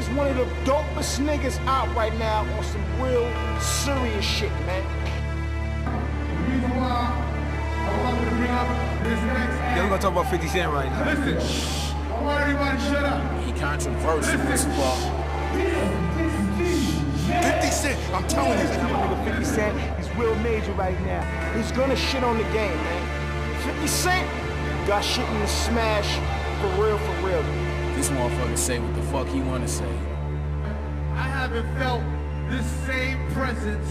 is one of the dopest niggas out right now on some real serious shit, man. The reason why I wanted to bring up this next act. Yeah, we're gonna talk about 50 Cent right now. Listen, I want everybody to shut up. He controversial as fuck. 50 Cent, I'm telling you. Nigga 50 Cent, he's real major right now. He's gonna shit on the game, man. 50 Cent got shit in the smash for real, for real. This motherfucker say what the fuck he wanna say. I haven't felt this same presence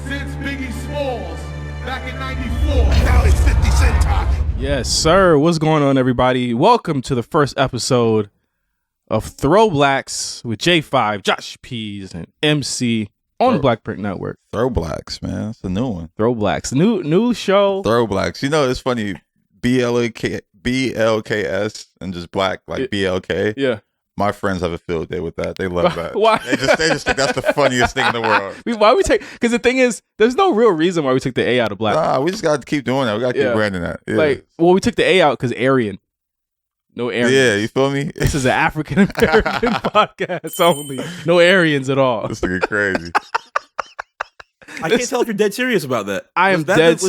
since Biggie Smalls back in 94. Now it's 50 Cent time. Yes, sir. What's going on, everybody? Welcome to the first episode of ThrowBlks with J5, Josh P's, and MC on the Black Print Network. ThrowBlks, man. It's a new one. ThrowBlks. New show. ThrowBlks. You know, it's funny. BLKS and just black, like BLK. Yeah. My friends have a field day with that. They love that. Why? They just think that's the funniest thing in the world. Why we take? Because the thing is, there's no real reason why we took the A out of black. Nah, we just got to keep doing that. We got to keep branding that. Yeah. Like, well, we took the A out because Aryan. No Aryans. Yeah, you feel me? This is an African American podcast only. No Aryans at all. This nigga crazy. I can't tell if you're dead serious about that. I am dead.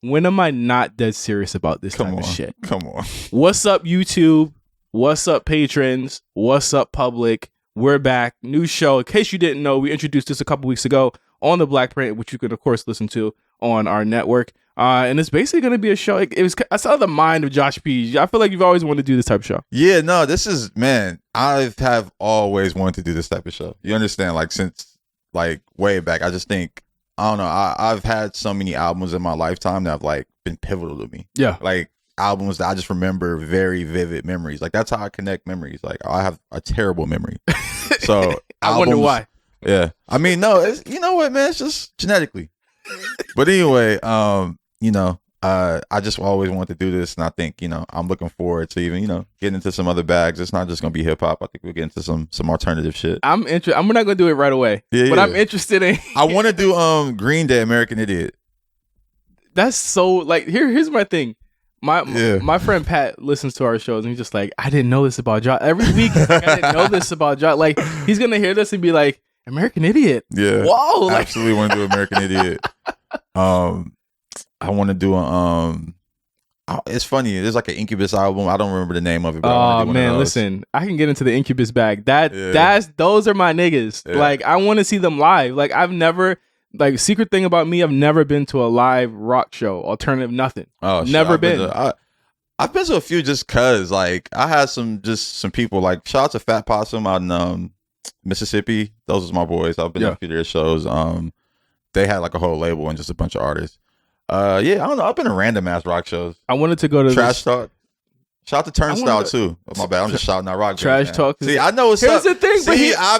When am I not dead serious about this type of shit? Come on. What's up, YouTube? What's up, patrons? What's up, public? We're back. New show. In case you didn't know, we introduced this a couple weeks ago on the Black Print, which you can, of course, listen to on our network. And it's basically going to be a show. I saw the mind of Josh P. I feel like you've always wanted to do this type of show. Yeah, no, this is, man, I have always wanted to do this type of show. You understand? Like, since, like, way back. I just think, I don't know, I've had so many albums in my lifetime that have, like, been pivotal to me. Yeah. Like, albums that I just remember very vivid memories. Like, that's how I connect memories. Like, I have a terrible memory. So, I wonder why. Yeah. I mean, no, it's, you know what, man? It's just genetically. But anyway, you know, I just always wanted to do this, and I think, you know, I'm looking forward to even, you know, getting into some other bags. It's not just gonna be hip hop. I think we'll get into some alternative shit. I'm not gonna do it right away. Yeah, but I'm interested in. I want to do Green Day, American Idiot. That's so, like, here's my thing. My friend Pat listens to our shows, and he's just like, I didn't know this about Josh. Every week he's like, I didn't know this about Josh. Like, he's gonna hear this and be like, American Idiot. Yeah. Whoa. Like, absolutely want to do American Idiot. I want to do it's funny. There's like an Incubus album. I don't remember the name of it. But oh man, listen, I can get into the Incubus bag. Those are my niggas. Yeah. Like, I want to see them live. Like, I've never, like, secret thing about me, I've never been to a live rock show, alternative nothing. Oh, never been. I've been to a few just cause, like, I had some people, like, shout out to Fat Possum out in Mississippi. Those was my boys. I've been to a few of their shows. They had like a whole label and just a bunch of artists. Yeah, I don't know. I've been to random ass rock shows. I wanted to go to Trash Talk. Shout out to Turnstile too. Oh, my bad. I'm just shouting out rock. Trash Talk. See, I know what's Here's up. the thing,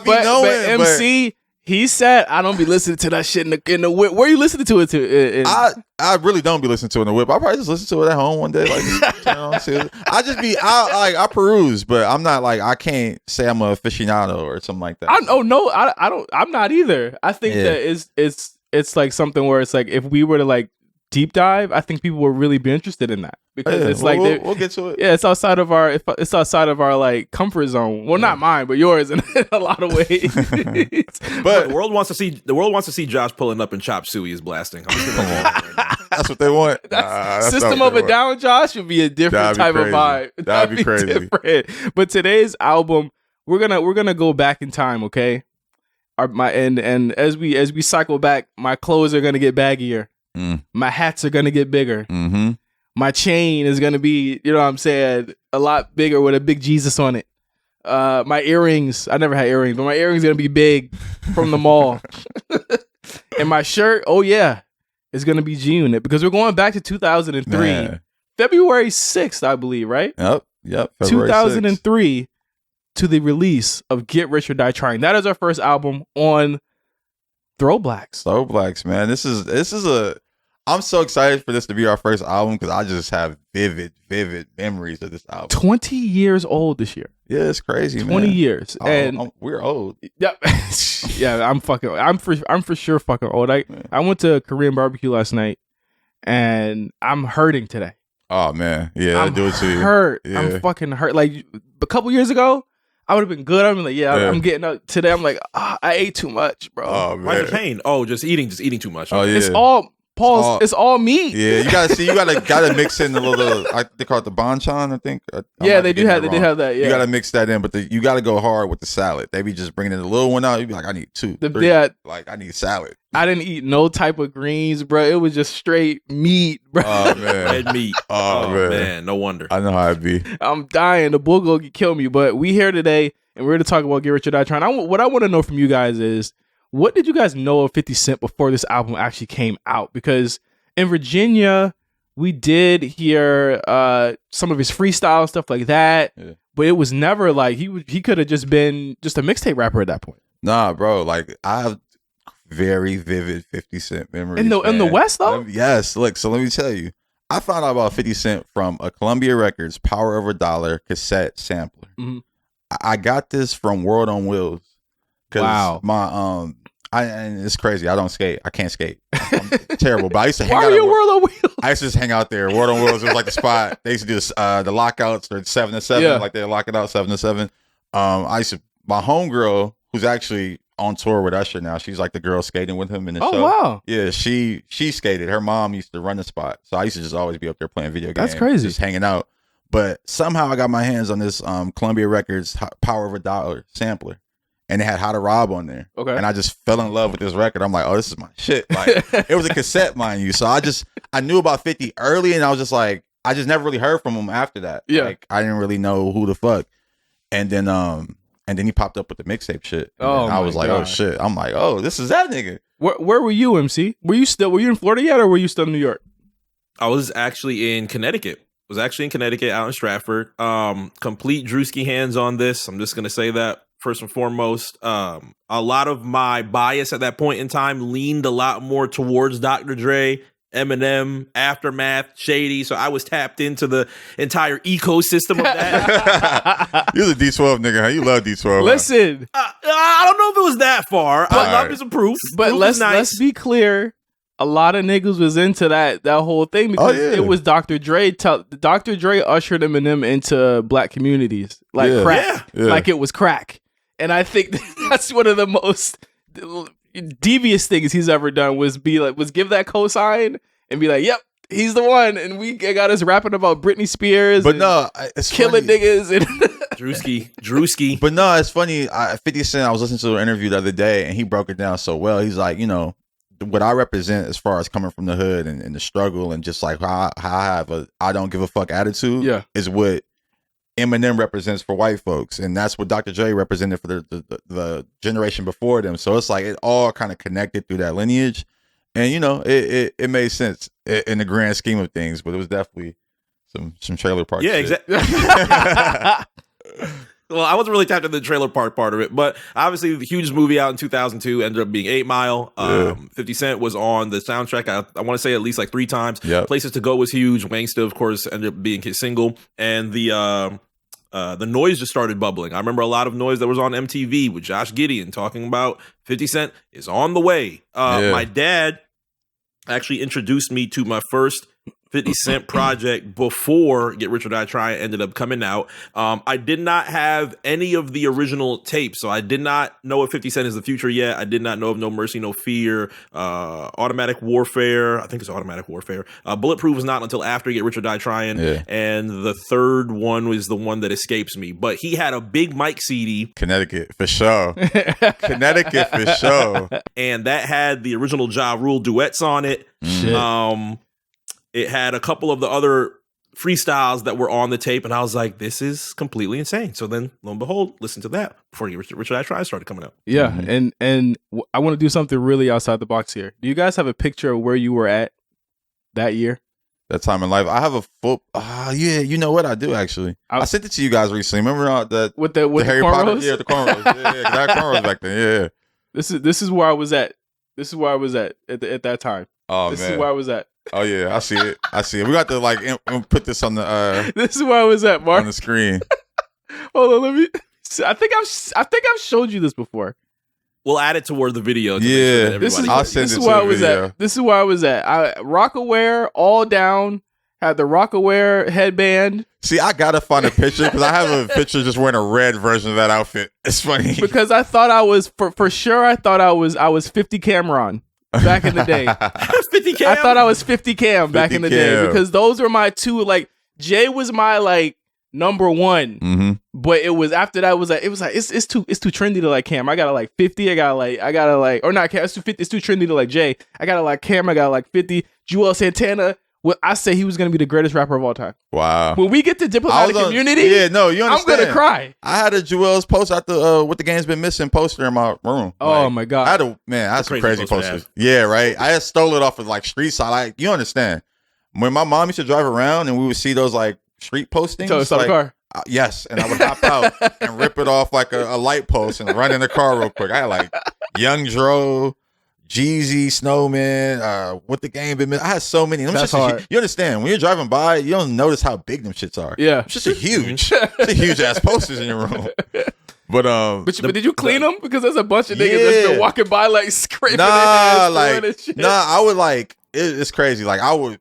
but MC, he said I don't be listening to that shit in the whip. Where are you listening to it to? I really don't be listening to it in the whip. I probably just listen to it at home one day. Like, turn on, see it. I peruse, but I'm not like, I can't say I'm an aficionado or something like that. I don't. I'm not either. I think that it's like something where it's like, if we were to like deep dive, I think people would really be interested in that, because it's like we'll get to it. Yeah, it's outside of our like comfort zone. Well, not mine, but yours in a lot of ways. But the world wants to see Josh pulling up and Chop Suey is blasting. That's what they want. System of a Down, Josh, would be a different type of vibe. That'd be crazy. Different. But today's album, we're gonna go back in time, okay? And as we cycle back, my clothes are gonna get baggier. My hats are gonna get bigger. Mm-hmm. My chain is gonna be, you know what I'm saying, a lot bigger with a big Jesus on it. My earrings, I never had earrings, but my earrings are gonna be big from the mall. And my shirt, oh yeah, is gonna be G-Unit, because we're going back to 2003, Man. February 6th, I believe, right? Yep. 2003 6th. To the release of Get Rich or Die Tryin. That is our first album on ThrowBlks. ThrowBlks, man. This is I'm so excited for this to be our first album, because I just have vivid memories of this album. 20 years old this year. Yeah, it's crazy, 20 man. years. And we're old. Yep. Yeah, I'm for sure fucking old. I went to a Korean barbecue last night, and I'm hurting today. Oh man. Yeah, I'm do it to you. Hurt. Yeah. I'm fucking hurt. Like, a couple years ago, I would have been good. I'm like, Yeah. I'm getting up today. I'm like, I ate too much, bro. Oh Why's the man. pain? Oh, just eating too much. Oh yeah. It's all pause. It's all meat. Yeah, you gotta mix in a little. They call it the banchan, I think. Yeah, they do have that. Yeah, you gotta mix that in, but you gotta go hard with the salad. They be just bringing in a little one out. You be like, I need two, three. Yeah, like I need salad. I didn't eat no type of greens, bro. It was just straight meat, bro. Oh man, Red meat. Oh, man, no wonder. I know how it be. I'm dying. The bull go kill me. But we here today, and we're here to talk about Get Rich or Die Tryin'. What I want to know from you guys is, what did you guys know of 50 Cent before this album actually came out? Because in Virginia, we did hear some of his freestyle and stuff like that, but it was never like he could have just been just a mixtape rapper at that point. Nah, bro. Like I have very vivid 50 Cent memories. In the West, though? Yes. Look, so let me tell you. I found out about 50 Cent from a Columbia Records Power Over $1 cassette sampler. Mm-hmm. I got this from World on Wheels. Wow. My and it's crazy. I don't skate. I can't skate. I'm terrible. But I used to hang out. Why are you World on Wheels? I used to just hang out there. World on Wheels was like the spot. They used to do the lockouts or 7 to 7. Yeah. Like they lock it out 7 to 7. My homegirl, who's actually on tour with Usher now, she's like the girl skating with him in the show. Oh, wow. Yeah, she skated. Her mom used to run the spot. So I used to just always be up there playing video games. That's crazy. Just hanging out. But somehow I got my hands on this Columbia Records Power Over $1 sampler. And it had How to Rob on there. Okay. And I just fell in love with this record. I'm like, oh, this is my shit. Like, it was a cassette, mind you. So I knew about 50 early, and I was just like, I just never really heard from him after that. Yeah. Like, I didn't really know who the fuck. And then he popped up with the mixtape shit. And Oh, I was my like, God. oh shit. I'm like, oh, this is that nigga. Where were you, MC? Were you in Florida yet, or were you still in New York? I was actually in Connecticut. Out in Stratford. Complete Drewski hands on this. I'm just gonna say that first and foremost. A lot of my bias at that point in time leaned a lot more towards Dr. Dre, Eminem, Aftermath, Shady. So I was tapped into the entire ecosystem of that. You're the D12 nigga, huh? You love D12. Listen, I don't know if it was that far. I love some proof. but Proof is let's be clear. A lot of niggas was into that whole thing because it was Dr. Dre. Dr. Dre ushered Eminem into black communities like crack, like it was crack. And I think that's one of the most devious things he's ever done was give that cosign and be like, yep, he's the one. And we got us rapping about Britney Spears, but no, it's killing funny. niggas. And Drewski. But no, it's funny. 50 Cent, I was listening to an interview the other day, and he broke it down so well. He's like, what I represent as far as coming from the hood and the struggle and just like how I have I don't give a fuck attitude is what Eminem represents for white folks, and that's what Dr. Dre represented for the generation before them. So it's like it all kind of connected through that lineage, and it made sense in the grand scheme of things. But it was definitely some trailer park. Yeah, shit. exactly. Well, I wasn't really tapped into the trailer part of it, but obviously the hugest movie out in 2002 ended up being 8 Mile. 50 Cent was on the soundtrack, I want to say at least like 3 times. Yep. Places to Go was huge. Wanksta, of course, ended up being his single. And the noise just started bubbling. I remember a lot of noise that was on MTV with Josh Gideon talking about 50 Cent is on the way. My dad actually introduced me to my first 50 Cent project before Get Rich or Die Tryin' ended up coming out. I did not have any of the original tapes, so I did not know if 50 Cent is the future yet. I did not know of No Mercy, No Fear, Automatic Warfare. I think it's Automatic Warfare. Bulletproof was not until after Get Rich or Die Tryin', and the third one was the one that escapes me. But he had a Big Mike CD. Connecticut, for sure. Connecticut, for sure. And that had the original Ja Rule duets on it. Shit. It had a couple of the other freestyles that were on the tape, and I was like, this is completely insane. So then, lo and behold, listen to that before Rich or Die Tryin' started coming out. Yeah, and I want to do something really outside the box here. Do you guys have a picture of where you were at that year? That time in life, I have a full. Yeah, you know what I do actually. I sent it to you guys recently. Remember that with the Harry cornrows? Potter? Yeah, the cornrows. Yeah, that cornrows back then. Yeah. This is where I was at. This is where I was at that time. Oh this man, is where I was at. Oh yeah, I see it. We got to like put this on the. This is where I was at, Mark. On the screen. Hold on, let me. I think I've showed you this before. We'll add it toward the video. Yeah, this is I'll send this it is to where the I was video. at. This is where I was at. Rockaware all down, had the Rockaware headband. See, I gotta find a picture because I have a picture just wearing a red version of that outfit. It's funny Because I thought I was for sure. I thought I was 50 Cameron back in the day. 50 Cam. I thought I was 50 Cam back 50 in the day Cam. because those were my two. Like Jay was my like number one, Mm-hmm. but it was after that was like it's too trendy to like Cam. I gotta like 50. I gotta like or not Cam. It's too 50. It's too trendy to like Jay. I gotta like Cam. I gotta like 50. Joel Santana. Well, I say he was gonna be the greatest rapper of all time. Wow. When we get to diplomatic community, yeah, no, you understand. I'm gonna cry. I had a Joel's post at the what the game's been missing poster in my room. Oh my god! I had I had some crazy poster to posters. have. Yeah, right. I had stole it off of like street side. Like you understand when my mom used to drive around and we would see those like street postings. So it's on the like, car. Yes, and I would hop out and rip it off like a light post and run in the car real quick. I had like Young Dro, Jeezy, Snowman, what the game been. I had so many. Them That's shits are hard. you understand when you're driving by, you don't notice how big them shits are. Yeah. It's just a huge, it's a huge ass posters in your room. But But did you clean them? Because there's a bunch of niggas that's been walking by like scraping their nah, hands, throwing like and shit. nah. I would like it's crazy. Like I would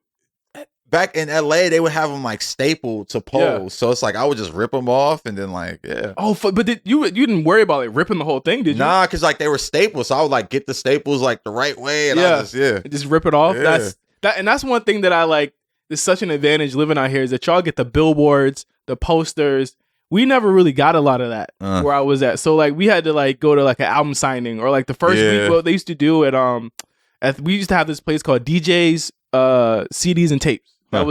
back in LA, they would have them like stapled to poles. Yeah. So it's like I would just rip them off and then like yeah. Oh, but you didn't worry about like ripping the whole thing, did you? Nah, because like they were staples, so I would like get the staples like the right way, and I Just rip it off. Yeah. That's one thing that I like. It's such an advantage living out here is that y'all get the billboards, the posters. We never really got a lot of that where I was at. So like we had to like go to like an album signing or like the first week. What they used to do we used to have this place called DJ's CDs and tapes. It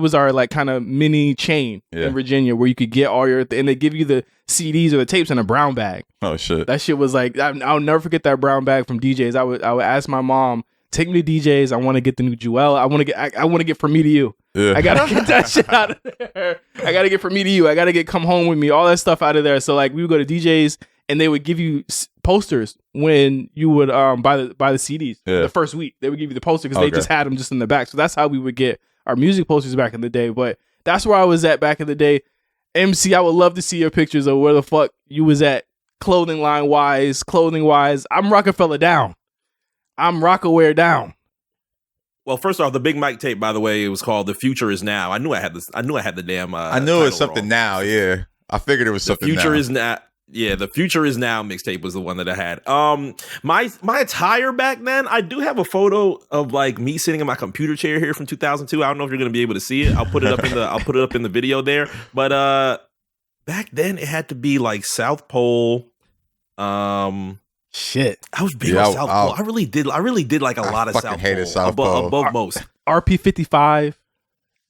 was our like kind of mini chain in Virginia where you could get all your and they give you the CDs or the tapes in a brown bag. Oh shit! That shit was like I'll never forget that brown bag from DJ's. I would ask my mom, take me to DJ's. I want to get the new Jewel. I want to get From Me to You. Yeah. I gotta get that shit out of there. I gotta get From Me to You. I gotta get Come Home With Me. All that stuff out of there. So like we would go to DJ's and they would give you posters when you would buy the CDs the first week. They would give you the poster because they just had them just in the back. So that's how we would get our music posters back in the day. But that's where I was at back in the day. MC, I would love to see your pictures of where the fuck you was at clothing wise. I'm Rockefeller down. I'm Rockaware down. Well, first off, the Big Mike tape, by the way, it was called "The Future Is Now." I knew I had this. I knew I had the damn. I knew it was title something wrong. now. Yeah, I figured it was The something. Future now. Is Now. Yeah, the Future Is Now mixtape was the one that I had. My attire back then, I do have a photo of like me sitting in my computer chair here from 2002. I don't know if you're gonna be able to see it. I'll put it up in the video there. But back then it had to be like South Pole. Shit. I was big on South Pole. I really did like a lot of South hated Pole. South Pole. Above most. RP55.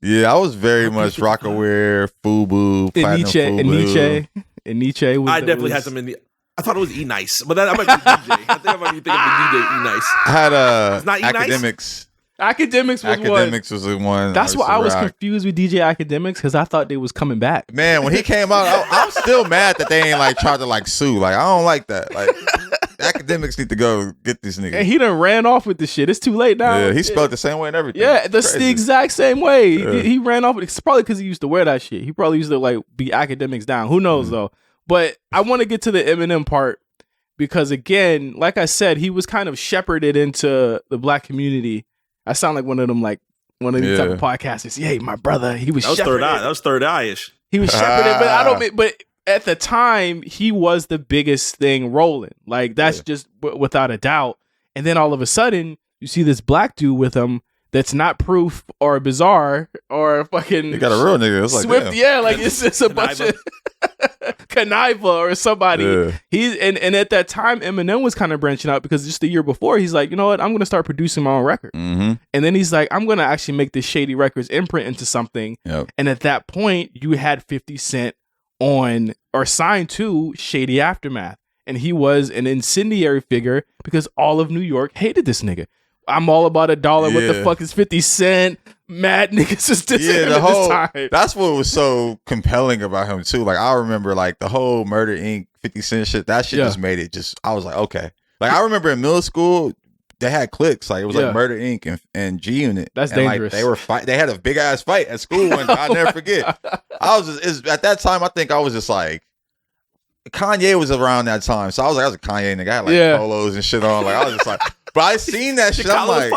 Yeah, I was very much Rockaware, FUBU, Platinum FUBU. And Nietzsche was. I definitely had some in the. I thought it was E Nice, but that might be DJ. I think I might be thinking of the DJ E Nice. I had It's not E-Nice? Academics. Academics was one. Academics was the one. That's why I was rock. confused with DJ Academics because I thought they was coming back. Man, when he came out, I'm still mad that they ain't like tried to like sue. Like I don't like that. Like Academics need to go get these niggas. And he done ran off with this shit. It's too late now. Yeah, he spelled the same way and everything. Yeah, that's the Crazy. exact same way. Yeah. He ran off. It's probably because he used to wear that shit. He probably used to like be Academics down. Who knows though? But I want to get to the Eminem part because again, like I said, he was kind of shepherded into the black community. I sound like one of them, like one of these type of podcasters. Yeah, my brother. He was. That was shepherded. Third Eye. That was Third Eye-ish. He was shepherded, but I don't. But at the time, he was the biggest thing rolling. Like that's just without a doubt. And then all of a sudden, you see this black dude with him that's not Proof or Bizarre or fucking. You got a real nigga. It's like, Swift. damn. Yeah, like it's a bunch of Conniva or somebody. Yeah. He's and at that time, Eminem was kind of branching out because just the year before, he's like, you know what, I'm gonna start producing my own record. Mm-hmm. And then he's like, I'm gonna actually make this Shady Records imprint into something. Yep. And at that point, you had 50 Cent on or signed to Shady Aftermath. And he was an incendiary figure because all of New York hated this nigga. I'm all about $1. What the Yeah. fuck is 50 Cent? Mad niggas is dissing him at this time. That's what was so compelling about him too. Like I remember like the whole Murder Inc. 50 Cent shit. That shit just made it just. I was like, okay. Like I remember in middle school, they had cliques. Like it was like Murder Inc. and G Unit. That's and dangerous. Like, they were fight. They had a big ass fight at school one day. I'll never forget. I was just at that time. I think I was just like. Kanye was around that time, so I was like, I was a Kanye nigga. I had like polos and shit on. Like I was just like, but I seen that shit. I'm like,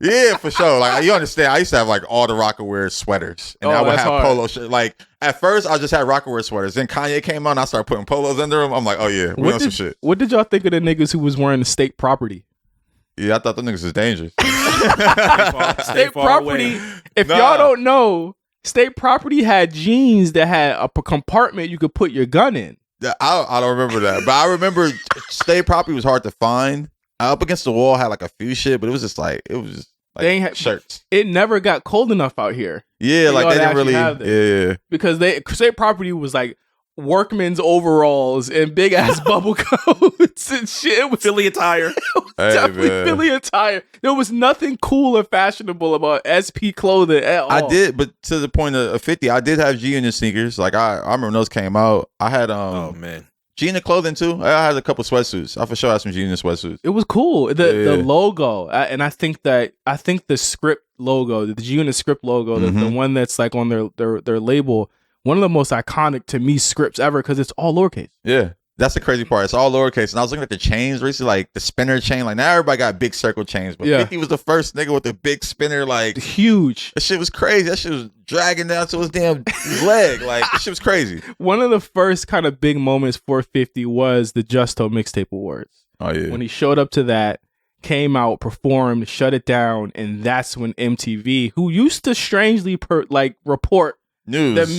Yeah, for sure. Like you understand, I used to have like all the Rockaware sweaters, and I would that's have hard. polo shirts. Like at first, I just had Rockaware sweaters. Then Kanye came out, and I started putting polos under them. I'm like, oh yeah, we on some shit. What did y'all think of the niggas who was wearing the state property? Yeah, I thought the niggas was dangerous. State property. If y'all don't know, state property had jeans that had a compartment you could put your gun in. I don't remember that, but I remember state property was hard to find. Up against the wall had like a few shit, but it was just like they ain't shirts. It never got cold enough out here. Yeah, like they didn't really. Yeah, because state property was like workman's overalls and big ass bubble coats and shit. It was Philly attire. definitely Philly attire. There was nothing cool or fashionable about SP clothing at all. I did, but to the point of 50, I did have G Unit sneakers. Like I remember when those came out. I had Oh man. G Unit clothing too. I had a couple sweatsuits. I for sure had some G Unit sweatsuits. It was cool. The logo, and I think the script logo, the G Unit script logo, the one that's like on their label, one of the most iconic to me scripts ever because it's all lowercase. Yeah. That's the crazy part. It's all lowercase. And I was looking at the chains recently, like the spinner chain. Like now everybody got big circle chains. But 50 was the first nigga with the big spinner, like huge. That shit was crazy. That shit was dragging down to his damn leg. Like that shit was crazy. One of the first kind of big moments for 50 was the Justo Mixtape Awards. Oh yeah. When he showed up to that, came out, performed, shut it down, and that's when MTV, who used to strangely report news,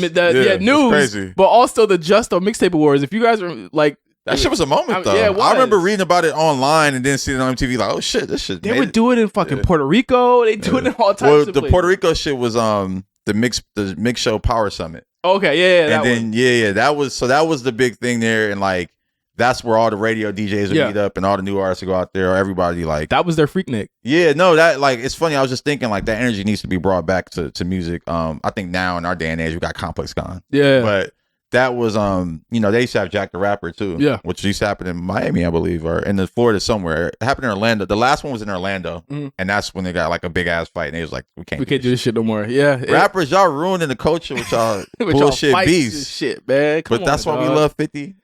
news, crazy. But also the Justo Mixtape Awards. If you guys are like, that shit was a moment though. Yeah, I remember reading about it online and then seeing it on MTV. Like, oh shit, this shit. They would do it in fucking Puerto Rico. They do it in all types of the places. Puerto Rico shit was the mix show Power Summit. Okay, yeah, and then that was the big thing there, and like that's where all the radio DJs would meet up and all the new artists would go out there. Or everybody like that was their Freaknik. Yeah, no, that like it's funny. I was just thinking like that energy needs to be brought back to music. I think now in our day and age we got Complex Con. Yeah, but that was they used to have Jack the Rapper too. Yeah, which used to happen in Miami, I believe, or in the Florida somewhere. It happened in Orlando. The last one was in Orlando, and that's when they got like a big ass fight, and they was like, we can't do this shit no more. Yeah, rappers, y'all ruining the culture with y'all bullshit beefs, shit, man. But that's why we love 50.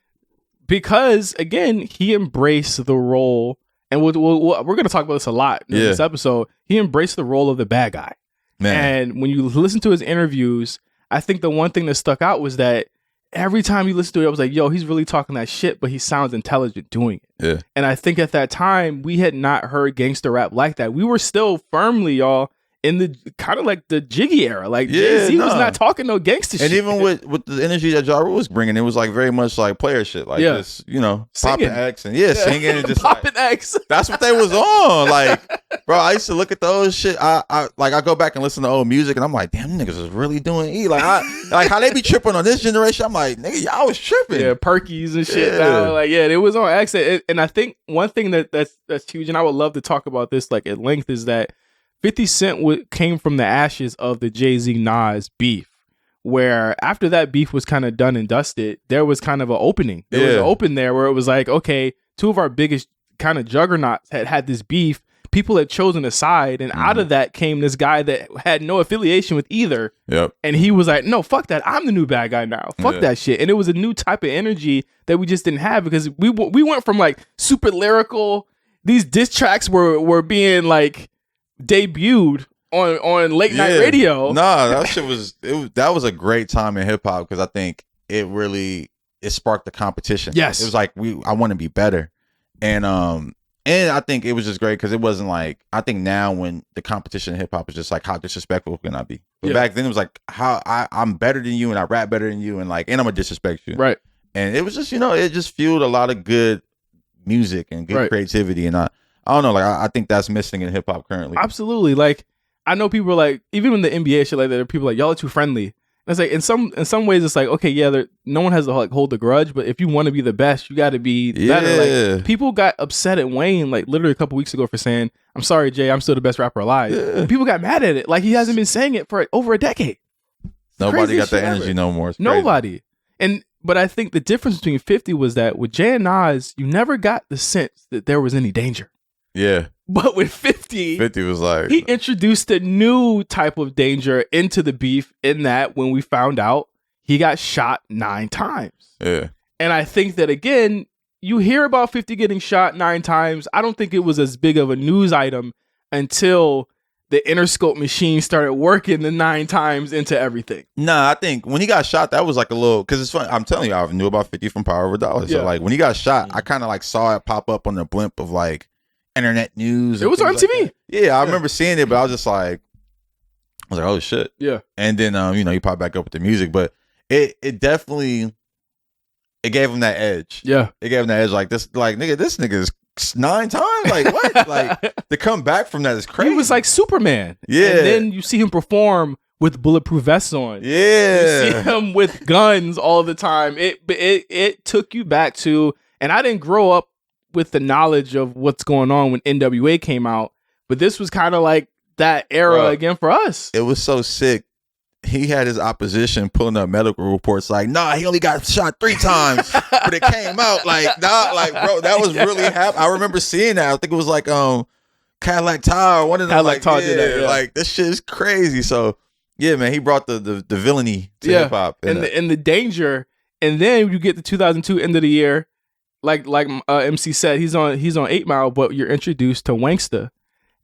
Because again, he embraced the role, and we're going to talk about this a lot in this episode. He embraced the role of the bad guy, man. And when you listen to his interviews, I think the one thing that stuck out was that every time you listen to it, I was like, yo, he's really talking that shit, but he sounds intelligent doing it. Yeah. And I think at that time, we had not heard gangster rap like that. We were still firmly, y'all, in the kind of like the Jiggy era. Like Jay-Z was not talking no gangster shit. And even with the energy that Ja Rule was bringing, it was like very much like player shit. Like just, popping X and singing and just popping X. That's what they was on. Like, bro, I used to look at those shit. I go back and listen to old music and I'm like, damn, niggas is really doing E. Like how they be tripping on this generation. I'm like, nigga, y'all was tripping. Yeah, Perkies and shit. Now. Like, it was on X. And I think one thing that's huge, and I would love to talk about this like at length, is that 50 Cent came from the ashes of the Jay-Z Nas beef, where after that beef was kind of done and dusted, there was kind of an opening. There was an open there where it was like, okay, two of our biggest kind of juggernauts had this beef. People had chosen a side, and out of that came this guy that had no affiliation with either. Yep. And he was like, no, fuck that. I'm the new bad guy now. Fuck that shit. And it was a new type of energy that we just didn't have because we went from like super lyrical. These diss tracks were being like debuted on late night radio. Nah, that shit that was a great time in hip hop because I think it sparked the competition. Yes, it was like I want to be better, and I think it was just great because it wasn't like I think now when the competition in hip hop is just like how disrespectful can I be? But back then it was like how I'm better than you and I rap better than you and I'm gonna disrespect you, right? And it was just it just fueled a lot of good music and good creativity and I don't know, like I think that's missing in hip hop currently. Absolutely. Like I know people are like, even in the NBA shit like that, people are like, y'all are too friendly. And it's like in some ways it's like, okay, no one has to like hold the grudge, but if you want to be the best, you got to be better. Like people got upset at Wayne like literally a couple weeks ago for saying, "I'm sorry, Jay, I'm still the best rapper alive." And people got mad at it, like he hasn't been saying it for over a decade. Nobody got the energy no more. Nobody. But I think the difference between 50 was that with Jay and Nas, you never got the sense that there was any danger. Yeah. But with 50 was like he introduced a new type of danger into the beef in that when we found out he got shot 9 times. Yeah. And I think that again, you hear about 50 getting shot 9 times. I don't think it was as big of a news item until the Interscope machine started working the 9 times into everything. Nah, I think when he got shot, that was like a little, because it's funny. I'm telling you, I knew about 50 from Power Over Dollar. So Yeah. like when he got shot, I kind of like saw it pop up on the blimp of like internet news. It was on things like MTV. that. Yeah, I remember seeing it, but I was just like, I was like, oh shit. Yeah. And then he popped back up with the music, but it definitely it gave him that edge. Yeah. It gave him that edge. Like this nigga is 9 times. Like what? Like to come back from that is crazy. He was like Superman. Yeah. And then you see him perform with bulletproof vests on. Yeah. You see him with guns all the time. It took you back to, and I didn't grow up with the knowledge of what's going on when NWA came out, but this was kind of like that era again for us. It was so sick. He had his opposition pulling up medical reports like, nah, he only got shot 3 times, but it came out like, nah, like, bro, that was really happening. I remember seeing that. I think it was like Cadillac Tower, one of them. Cadillac Like, Tower did that, yeah. like this shit is crazy. So yeah, man, he brought the villainy to hip hop and the danger. And then you get the 2002 end of the year, like MC said, he's on 8 Mile, but you're introduced to Wanksta.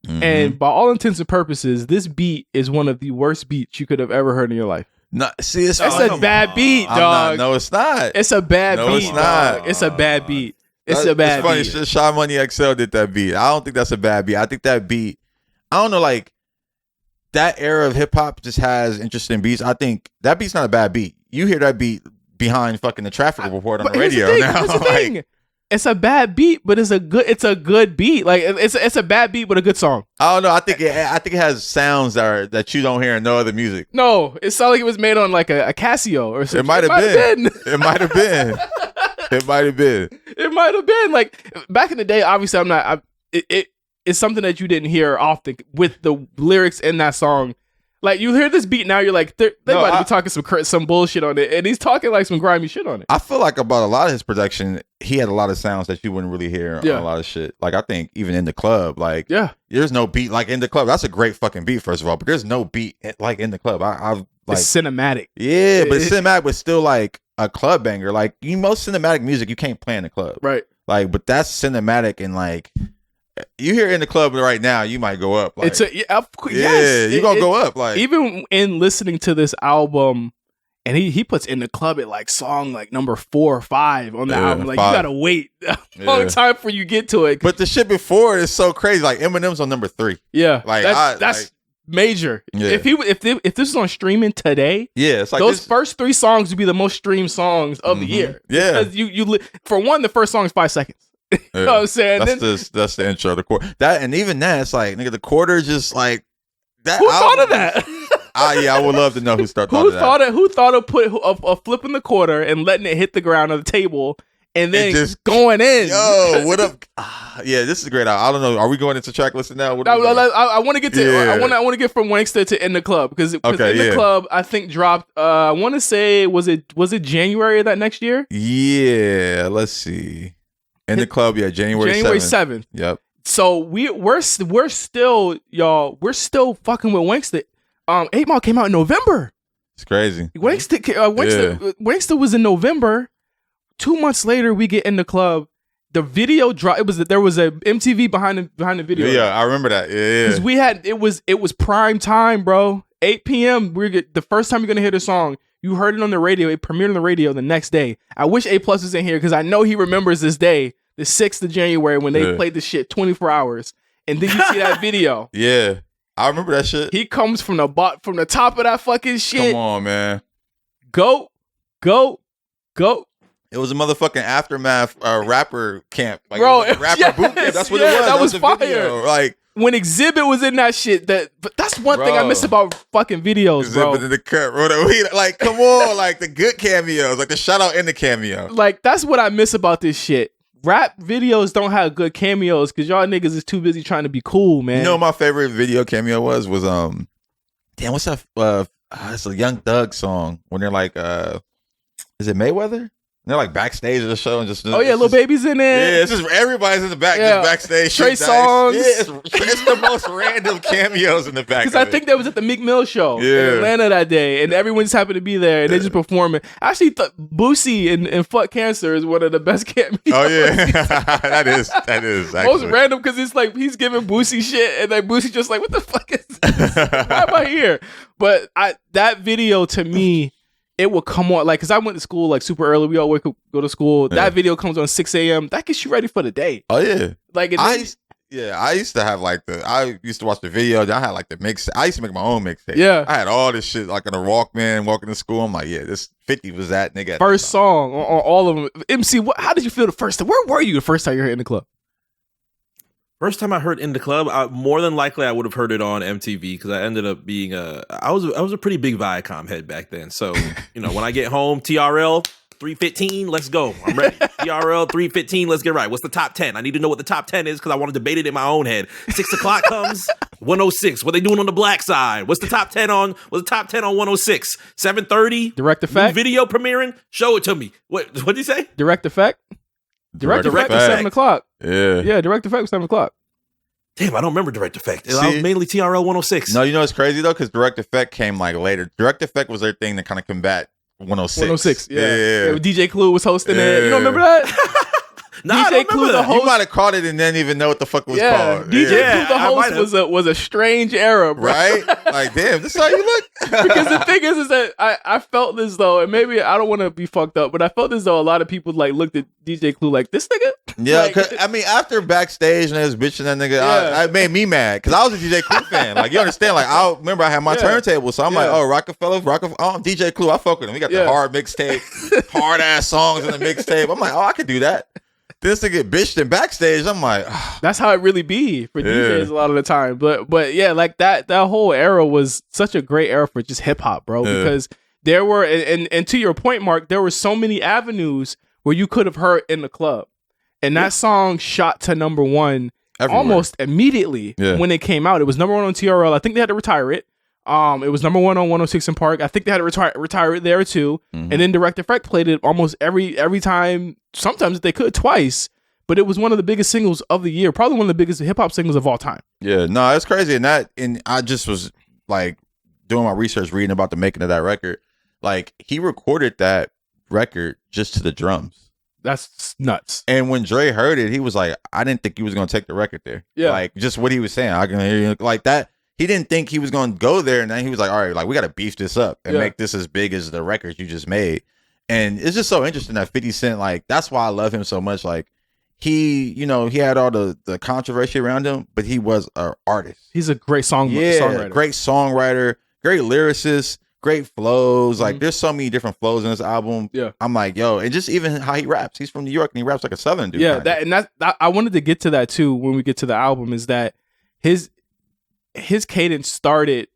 Mm-hmm. And by all intents and purposes, this beat is one of the worst beats you could have ever heard in your life. No, see, it's a bad beat, dog. No, it's not. It's a bad beat. It's not. Dog. It's a bad beat. It's a bad funny. beat. Shy Money XL did that beat. I don't think that's a bad beat. I think that beat, I don't know, like that era of hip hop just has interesting beats. I think that beat's not a bad beat. You hear that beat behind fucking the traffic report on the radio now. Here's the thing. It's a bad beat, but it's a good beat. Like it's a bad beat, but a good song. I don't know. I think it has sounds that you don't hear in no other music. No, it sounded like it was made on like a Casio or something. It might have been. It might have been. It might have been. It might have been. Like back in the day, obviously it's something that you didn't hear often with the lyrics in that song. Like you hear this beat now, you're like, they might be talking some bullshit on it, and he's talking like some grimy shit on it. I feel like about a lot of his production, he had a lot of sounds that you wouldn't really hear on a lot of shit. Like I think even in the club, like there's no beat like in the club. That's a great fucking beat, first of all, but there's no beat like in the club. I've like it's cinematic. Yeah, but it's cinematic, but still like a club banger. Like most cinematic music you can't play in the club, right? Like, but that's cinematic and like. You hear it in the club right now, you might go up. Like, yes, you're gonna go up. Like even in listening to this album, and he puts in the club at like song like number 4 or 5 on the album. Like 5. You gotta wait a long time before you get to it. But the shit before it is so crazy. Like Eminem's on number 3. Yeah, like that's major. Yeah. If this was on streaming today, it's like those first 3 songs would be the most streamed songs of the year. Yeah, because you for one, the first song is 5 seconds. You know what I'm saying? That's the intro. The quarter. That and even that, it's like nigga, the quarter just like that. Who thought of that? I would love to know who thought of that. Who thought of put a flipping the quarter and letting it hit the ground on the table and then just going in? Yo, what up? Yeah, this is great. I don't know. Are we going into track listing now? I want to get to. I want to get from Wanksta to In the Club because In the Club I think dropped. I want to say was it January of that next year? Yeah, let's see. In the Club, January 7th. Yep. So we're still y'all. We're still fucking with Wanksta. 8 Mile came out in November. It's crazy. Wanksta was in November. 2 months later, we get In the Club. The video drop. There was a MTV behind the video. Yeah, I remember that. Yeah. Because we had it was prime time, bro. 8 p.m. The first time you're gonna hear the song. You heard it on the radio. It premiered on the radio the next day. I wish A+ was in here because I know he remembers this day, the 6th of January, when they played this shit 24 hours. And then you see that video. Yeah, I remember that shit. He comes from the top of that fucking shit. Come on, man. Go. It was a motherfucking Aftermath rapper camp, like, bro. Rapper boot camp. That's what it was. That was fire. Video. Like when Exhibit was in that shit. But that's one thing I miss about fucking videos, bro. Exhibit in the cut, bro. Like, come on, like the good cameos, like the shout out in the cameo. Like that's what I miss about this shit. Rap videos don't have good cameos because y'all niggas is too busy trying to be cool, man. You know what my favorite video cameo was damn, what's that? It's a Young Thug song when they're like, is it Mayweather? they're like backstage of the show and just Oh yeah, Lil Baby's in there. Yeah, it's just everybody's in the back, Yeah. just backstage. Trey shit, Songz. Yeah, it's the most random cameos in the back. Because I think that was at the Meek Mill show in Yeah. Atlanta that day, and everyone just happened to be there, and they just performing. I actually thought Boosie in Fuck Cancer is one of the best cameos. Oh yeah, that is actually. Most random because it's like he's giving Boosie shit, and like Boosie just like, what the fuck is this? Why am I here? But that video to me, it will come on like because I went to school like super early. We all wake up, go to school. Yeah. That video comes on 6 a.m. That gets you ready for the day. Oh yeah, Like I used to have like I used to watch the video. I had like the mix. I used to make my own mixtape. Yeah. I had all this shit like on a Walkman walking to school. I'm like, yeah, this 50 was that nigga. at the first time. song on all of them. MC, how did you feel the first time? Where were you the first time you were in the club? First time I heard In the Club, more than likely I would have heard it on MTV because I ended up being I was a pretty big Viacom head back then. So when I get home, TRL 315, let's go. I'm ready. TRL 315, let's get right. What's the top 10? I need to know what the top 10 is because I want to debate it in my own head. 6 o'clock comes 106. What they doing on the black side? What's the top 10 on? What's the top 10 on 106? 7:30. Direct Effect. Video premiering. Show it to me. What did you say? Direct Effect. Direct Effect was 7 o'clock. Yeah. Direct Effect was 7 o'clock. Damn, I don't remember Direct Effect. I See? was mainly TRL 106. No, you know what's crazy though, because Direct Effect came like later. Direct Effect was their thing to kind of combat 106. 106. Yeah. Yeah. DJ Clue was hosting it. You Yeah. don't remember that? Nah, I DJ don't Clue, remember the that. host. You might have caught it and didn't even know what the fuck it was called. DJ Yeah, Clue, the I might host, have. was a strange era, bro. Right? Like, damn, this is how you look. Because the thing is that I felt this though, and maybe I don't want to be fucked up, but I felt as though a lot of people like looked at DJ Clue like this nigga. Yeah, Like, 'cause, I mean, after backstage and they was bitching that nigga, Yeah. I made me mad because I was a DJ Clue fan. Like, you understand? Like, I remember I had my Yeah. turntable, so I'm like, Yeah. oh, Rockefeller, DJ Clue, I fuck with him. We got the Yeah. hard mixtape, hard ass songs in the mixtape. I'm like, oh, I could do that. This to get bitched in backstage, I'm like, that's how it really be for Yeah. DJs a lot of the time. But yeah, like that whole era was such a great era for just hip hop, bro. Yeah. Because there were and to your point, Mark, there were so many avenues where you could have heard In the Club. And that song shot to number one everywhere. almost immediately Yeah. when it came out. It was number one on TRL. I think they had to retire it. It was number one on 106 in Park. I think they had to retire it there too. Mhm. And then Direct Effect played it almost every time. Sometimes they could twice. But it was one of the biggest singles of the year. Probably one of the biggest hip hop singles of all time. Yeah, no, it's crazy. And I just was like doing my research, reading about the making of that record. Like, he recorded that record just to the drums. That's nuts. And when Dre heard it, he was like, I didn't think he was going to take the record there. Yeah. Like, just what he was saying. I can hear you. Like that. He didn't think he was going to go there. And then he was like, all right, like, we got to beef this up and Yeah. make this as big as the record you just made. And it's just so interesting that 50 Cent, like, that's why I love him so much. Like, he had all the controversy around him, but he was an artist. He's a great songwriter. Great songwriter, great lyricist, great flows. Like, there's so many different flows in this album. Yeah. I'm like, yo, and just even how he raps. He's from New York and he raps like a Southern dude. Yeah, kinda. that I wanted to get to that too when we get to the album. Is that his cadence started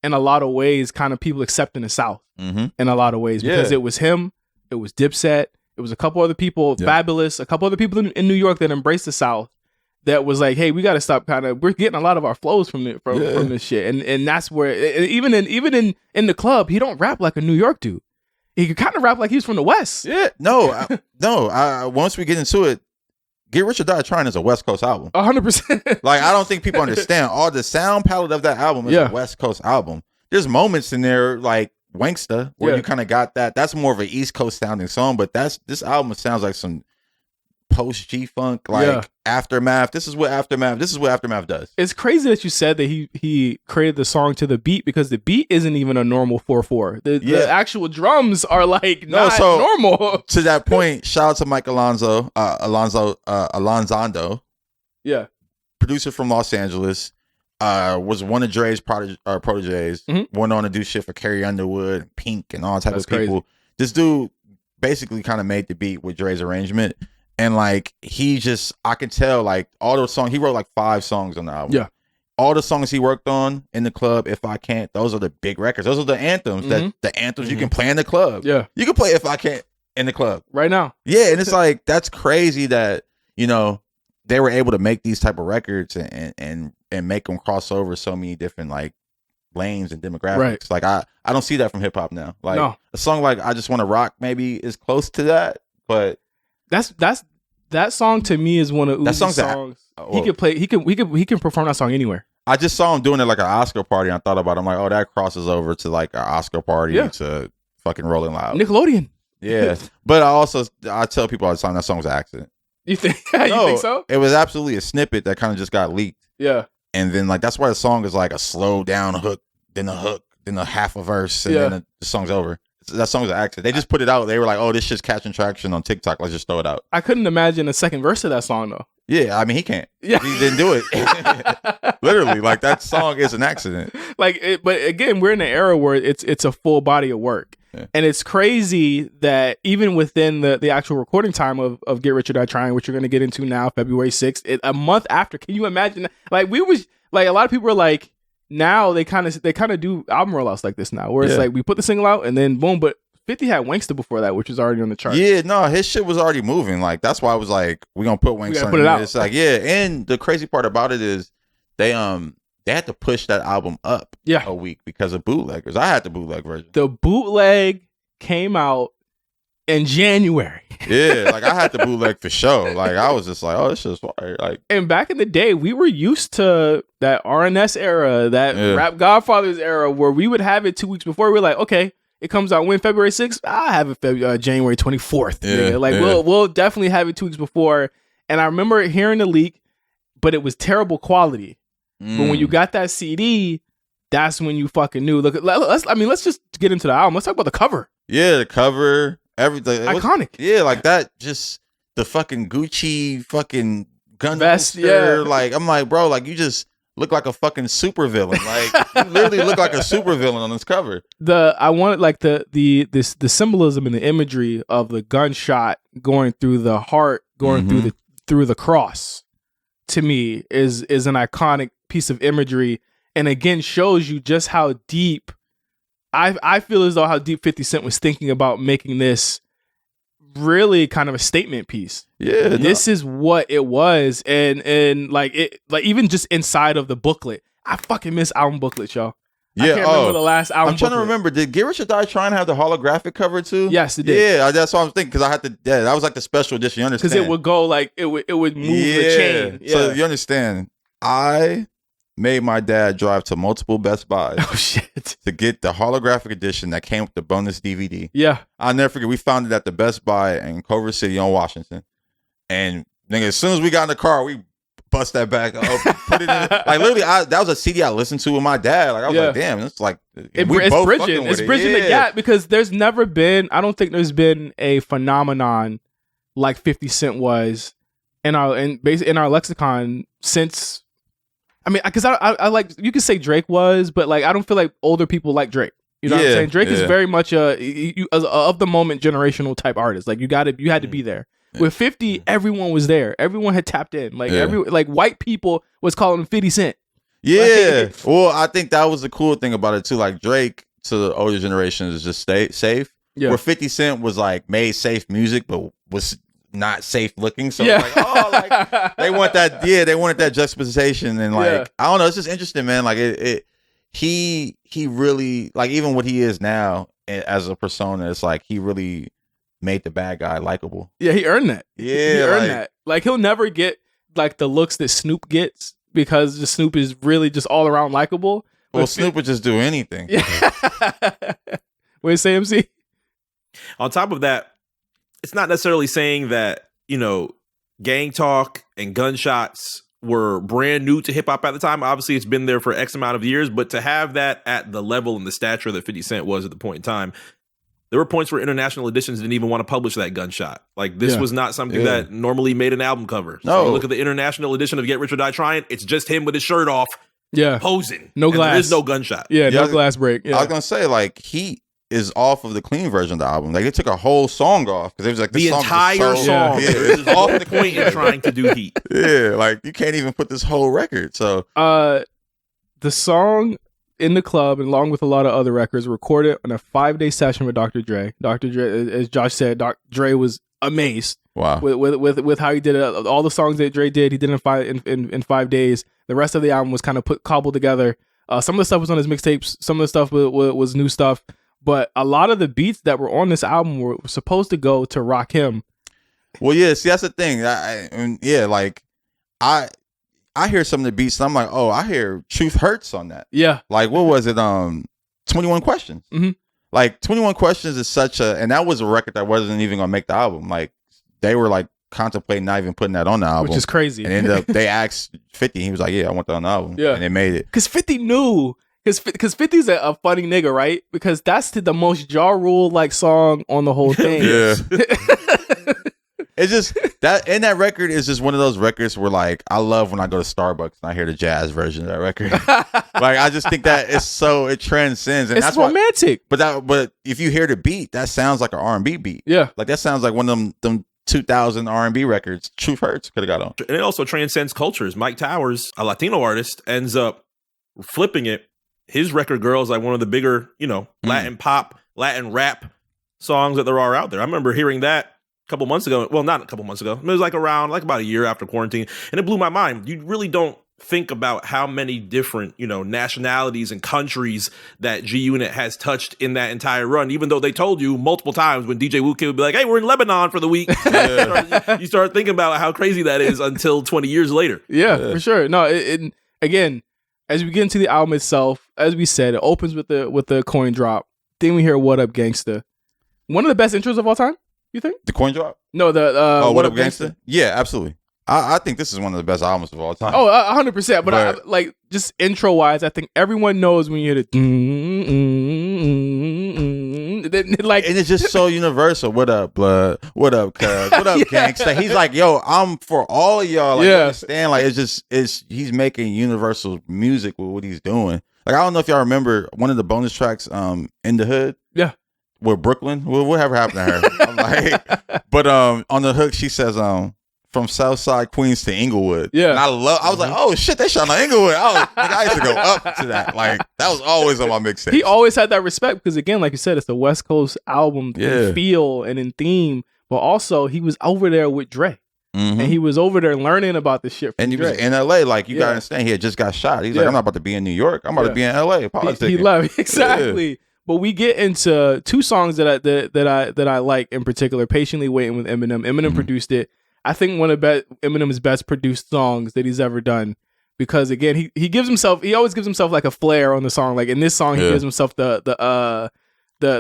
in a lot of ways, kind of people accepting the South Mhm. in a lot of ways because Yeah. it was him, it was Dipset, it was a couple other people, Yeah. Fabulous, a couple other people in New York that embraced the South. That was like, hey, we got to stop. We're getting a lot of our flows from this shit, and that's where even in the club, he don't rap like a New York dude. He could kind of rap like he's from the West. Yeah, no, once we get into it, Get Rich or Die Tryin is a West Coast album. 100%. Like, I don't think people understand all the sound palette of that album is Yeah. a West Coast album. There's moments in there like Wanksta where Yeah. you kind of got that. That's more of an East Coast sounding song, but this album sounds like some post G funk, like Yeah. Aftermath. This is what Aftermath does. It's crazy that you said that he created the song to the beat because the beat isn't even a normal 4/4. The actual drums are like not normal. To that point, shout out to Mike Alonzondo, Yeah. producer from Los Angeles. Was one of Dre's proteges. Went on to do shit for Carrie Underwood, Pink, and all types of people. This dude basically kind of made the beat with Dre's arrangement. And like, I can tell, like, all those songs, he wrote like 5 songs on the album. Yeah. All the songs he worked on in the club, If I Can't, those are the big records. Those are the anthems, the anthems you can play in the club. Yeah. You can play If I Can't in the club. Right now. Yeah. And it's like, that's crazy that, they were able to make these type of records and make them cross over so many different like lanes and demographics. Right. Like I don't see that from hip hop now. Like No. a song like I Just Want to Rock maybe is close to that, but that song to me is one of Uzi's songs. He could play. He can perform that song anywhere. I just saw him doing it like an Oscar party. And I thought about it. I'm like, oh, that crosses over to like an Oscar party to fucking Rolling Loud. Nickelodeon. Yeah. But I tell people all the time that song was an accident. You think? You think so? It was absolutely a snippet that kind of just got leaked. Yeah. And then like that's why the song is like a slow down hook, then a half a verse, and then the song's over. That song's an accident. They just put it out. They were like, oh, this shit's catching traction on TikTok. Let's just throw it out. I couldn't imagine a second verse of that song though. Yeah, I mean he can't. Yeah, he didn't do it. Literally, like that song is an accident. But again, we're in an era where it's a full body of work, and it's crazy that even within the actual recording time of Get Rich or Die Tryin', which you're going to get into now, February 6th, a month after. Can you imagine? Like we was like a lot of people are like. Now they kind of do album rollouts like this now, where it's like we put the single out and then boom. But 50 had Wanksta before that, which was already on the chart. Yeah, no, his shit was already moving. Like that's why I was like, we're gonna put Wanksta. Put it out. It's like and the crazy part about it is they had to push that album up a week because of bootleggers. I had the bootleg version. The bootleg came out in January. Yeah, like I had the bootleg for sure. Like I was just like, oh, this shit's fire. Like, and back in the day, we were used to that RNS era, that Rap Godfathers era, where we would have it 2 weeks before. We're like, okay, it comes out when February 6th. I have it January 24th. Yeah, like we'll definitely have it 2 weeks before. And I remember hearing the leak, but it was terrible quality. But when you got that CD, that's when you fucking knew. Look, let's just get into the album. Let's talk about the cover. Yeah, the cover. Everything iconic. Like that. Just the fucking Gucci fucking gun vest. Holster, like I'm like, bro, like you just look like a fucking supervillain. Like you literally look like a supervillain on this cover. I wanted like the symbolism and the imagery of the gunshot going through the heart, going through the cross. To me, is an iconic piece of imagery, and again shows you just how deep. I feel as though how deep 50 Cent was thinking about making this really kind of a statement piece. Yeah, this is what it was, and like even just inside of the booklet, I fucking miss album booklets, y'all. Yeah, I can't remember the last album. I'm trying to remember. Did Get Rich or Die Tryin' have the holographic cover too? Yes, it did. Yeah, that's what I'm thinking because I had to. Yeah, that was like the special edition. You understand? Because it would go like it would move the chain. Yeah. So you understand? I made my dad drive to multiple Best Buys to get the holographic edition that came with the bonus DVD. Yeah. I'll never forget. We found it at the Best Buy in Culver City on Washington. And nigga, as soon as we got in the car, we bust that back up, put it in. Like literally, that was a CD I listened to with my dad. Like I was like, damn, it's like it's bridging the gap because there's never been. I don't think there's been a phenomenon like 50 Cent was in our lexicon since. I mean, because I like, you could say Drake was, but like I don't feel like older people like Drake. You know what I'm saying? Drake is very much a of the moment generational type artist. Like you had to be there. With 50, everyone was there. Everyone had tapped in. Like white people was calling him 50 Cent. Yeah. Well, I think that was the cool thing about it too. Like Drake to the older generation is just stay safe. Yeah. Where 50 Cent was like made safe music, but was not safe looking. So like, oh, like they want that. Yeah, they wanted that juxtaposition, and like I don't know. It's just interesting, man. Like he really, like, even what he is now as a persona, it's like he really made the bad guy likable. Yeah, he earned that. Yeah, he earned that. Like he'll never get like the looks that Snoop gets because the Snoop is really just all around likable. Well, Snoop would just do anything. Yeah. What say, MC? On top of that, it's not necessarily saying that, you know, gang talk and gunshots were brand new to hip hop at the time. Obviously, it's been there for X amount of years, but to have that at the level and the stature that 50 Cent was at the point in time, there were points where international editions didn't even want to publish that gunshot. Like, this was not something that normally made an album cover. So you look at the international edition of Get Rich or Die Tryin', it's just him with his shirt off, posing. No glass. There is no gunshot. Yeah, no glass break. Yeah. I was going to say, like, he is off of the clean version of the album. Like, they took a whole song off because it was like the entire song. Yeah, it was off the point in trying to do heat. Yeah, like you can't even put this whole record. So, the song In the Club, along with a lot of other records, recorded on a 5-day session with Dr. Dre. Dr. Dre, as Josh said, Dre was amazed. Wow. With how he did it. All the songs that Dre did, he did in 5 days. The rest of the album was kind of cobbled together. Some of the stuff was on his mixtapes. Some of the stuff was new stuff. But a lot of the beats that were on this album were supposed to go to Rakim. Well, yeah. See, that's the thing. Like I hear some of the beats, and I'm like, oh, I hear Truth Hurts on that. Yeah. Like, what was it? 21 Questions. Mm-hmm. Like 21 Questions is and that was a record that wasn't even gonna make the album. Like they were like contemplating not even putting that on the album, Which is crazy. And ended up they asked 50. He was like, yeah, I want that on the album. Yeah. And they made it. Because 50 knew. Because 50's a funny nigga, right? Because that's the most Ja Rule like song on the whole thing. Yeah. It's just that, and that record is just one of those records where like I love when I go to Starbucks and I hear the jazz version of that record. Like I just think that it transcends, and it's that's romantic. But if you hear the beat, that sounds like an R&B beat. Yeah, like that sounds like one of them 2000 R&B records. Truth Hurts could have got on. And it also transcends cultures. Mike Towers, a Latino artist, ends up flipping it. His record Girl is like one of the bigger, Latin pop, Latin rap songs that there are out there. I remember hearing that a couple months ago. Well, not a couple months ago. It was like about a year after quarantine. And it blew my mind. You really don't think about how many different, nationalities and countries that G Unit has touched in that entire run, even though they told you multiple times when DJ Wu Kid would be like, hey, we're in Lebanon for the week. You start thinking about how crazy that is until 20 years later. Yeah. For sure. No, again, as we get into the album itself, as we said, it opens with the coin drop. Then we hear What Up Gangsta. One of the best intros of all time, you think? The coin drop? No, the What Up Gangsta? Yeah, absolutely. I think this is one of the best albums of all time. Oh, 100%. But I, like, just intro wise, I think everyone knows when you hear the like, and it's just so universal. What up, blood? What up, cuz? What up, gangsta? He's like, yo, I'm for all of y'all. Like, you understand? Like, he's making universal music with what he's doing. Like, I don't know if y'all remember one of the bonus tracks, In the Hood. Yeah. With Brooklyn. Whatever happened to her? I'm like, but on the hook, she says, from Southside Queens to Inglewood. Yeah. And I was like, oh shit, they shot on Inglewood. I used to go up to that. Like, that was always on my mixtape. He always had that respect because, again, like you said, it's the West Coast album in feel and in theme, but also he was over there with Dre. Mm-hmm. And he was over there learning about this shit. And he was in LA. Like, you gotta understand, he had just got shot. He's like, I'm not about to be in New York. I'm about to be in LA. He left. Exactly. Yeah. But we get into two songs that I like in particular. Patiently Waiting with Eminem. Eminem produced it. I think one of Eminem's best produced songs that he's ever done, because again, he always gives himself like a flair on the song. Like in this song, he gives himself the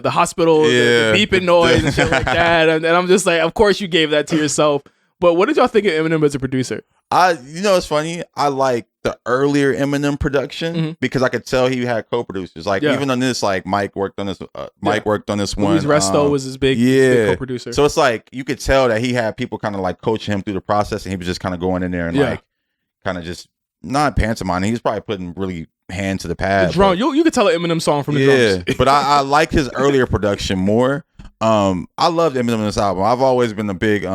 hospital, the beeping noise and shit like that. And I'm just like, of course you gave that to yourself. But what did y'all think of Eminem as a producer? It's funny. I like the earlier Eminem production because I could tell he had co-producers. Like even on this, like Mike worked on this. Worked on this one. Louis Resto was his big co-producer. So it's like you could tell that he had people kind of like coaching him through the process, and he was just kind of going in there and like kind of just not pantomiming. He was probably putting really hand to the pad. The drum, you could tell an Eminem song from the drums. But I like his earlier production more. I loved Eminem in this album. I've always been a big